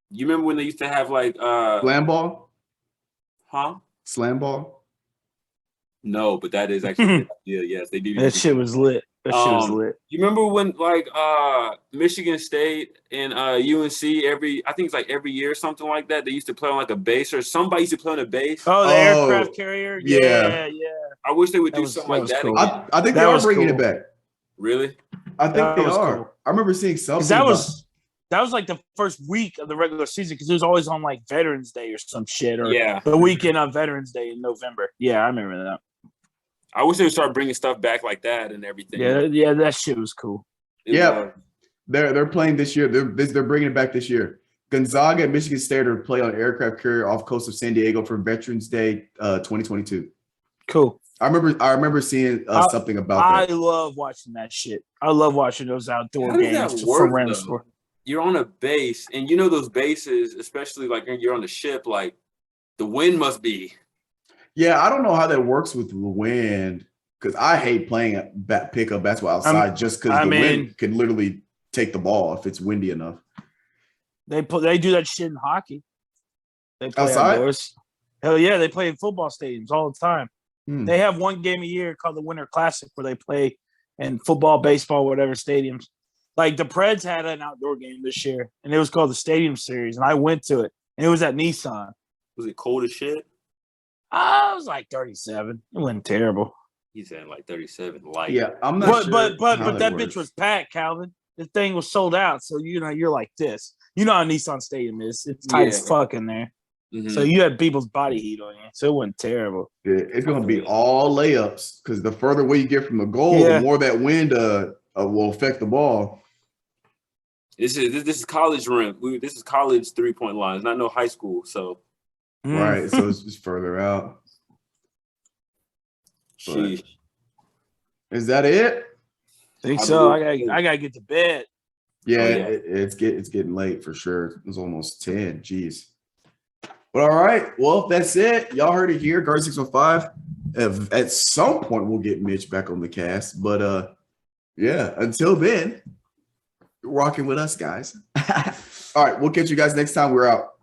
You remember when they used to have like slam ball? Huh? Slam ball? No, but that is actually yes, they do. That shit was lit. Shit was lit. You remember when like Michigan State and UNC every year or something like that, they used to play on like a base or somebody used to play on a base. Oh, the aircraft carrier? Yeah. I wish they would do something like that cool. again. I think they are bringing it back. Really? I think they are. Cool. I remember seeing something. That was like the first week of the regular season because it was always on like Veterans Day or some shit or the weekend on Veterans Day in November. Yeah, I remember that. I wish they would start bringing stuff back like that and everything. Yeah, that shit was cool. They're playing this year. They're bringing it back this year. Gonzaga and Michigan State are playing on an aircraft carrier off coast of San Diego for Veterans Day 2022. Cool. I remember seeing something about that. I love watching that shit. I love watching those outdoor games for random sport. You're on a base, and those bases, especially like you're on the ship, like the wind must be. Yeah, I don't know how that works with the wind because I hate playing pickup basketball outside just because the wind can literally take the ball if it's windy enough. They do that shit in hockey. They play outside? Outdoors. Hell yeah, they play in football stadiums all the time. They have one game a year called the Winter Classic where they play in football, baseball, whatever stadiums. Like the Preds had an outdoor game this year, and it was called the Stadium Series, and I went to it, and it was at Nissan. Was it cold as shit? I was like 37. It wasn't terrible. He's saying like 37 light. Yeah, I'm not sure. But that bitch was packed, Calvin. The thing was sold out, so you're like this. You know how Nissan Stadium is. It's tight as fuck in there. Mm-hmm. So you had people's body heat on you, so it wasn't terrible. Yeah, it's going to be all layups because the further away you get from the goal, the more that wind will affect the ball. This is college rim. This is college 3-point lines, not no high school. So right, so it's just further out. Sheesh. Is that it? I think so. I gotta get to bed. Yeah, it's getting late for sure. It's almost 10. Jeez. But all right, well, that's it. Y'all heard it here. Guard 615. At some point, we'll get Mitch back on the cast. But yeah, until then, you're rocking with us, guys. All right, we'll catch you guys next time. We're out.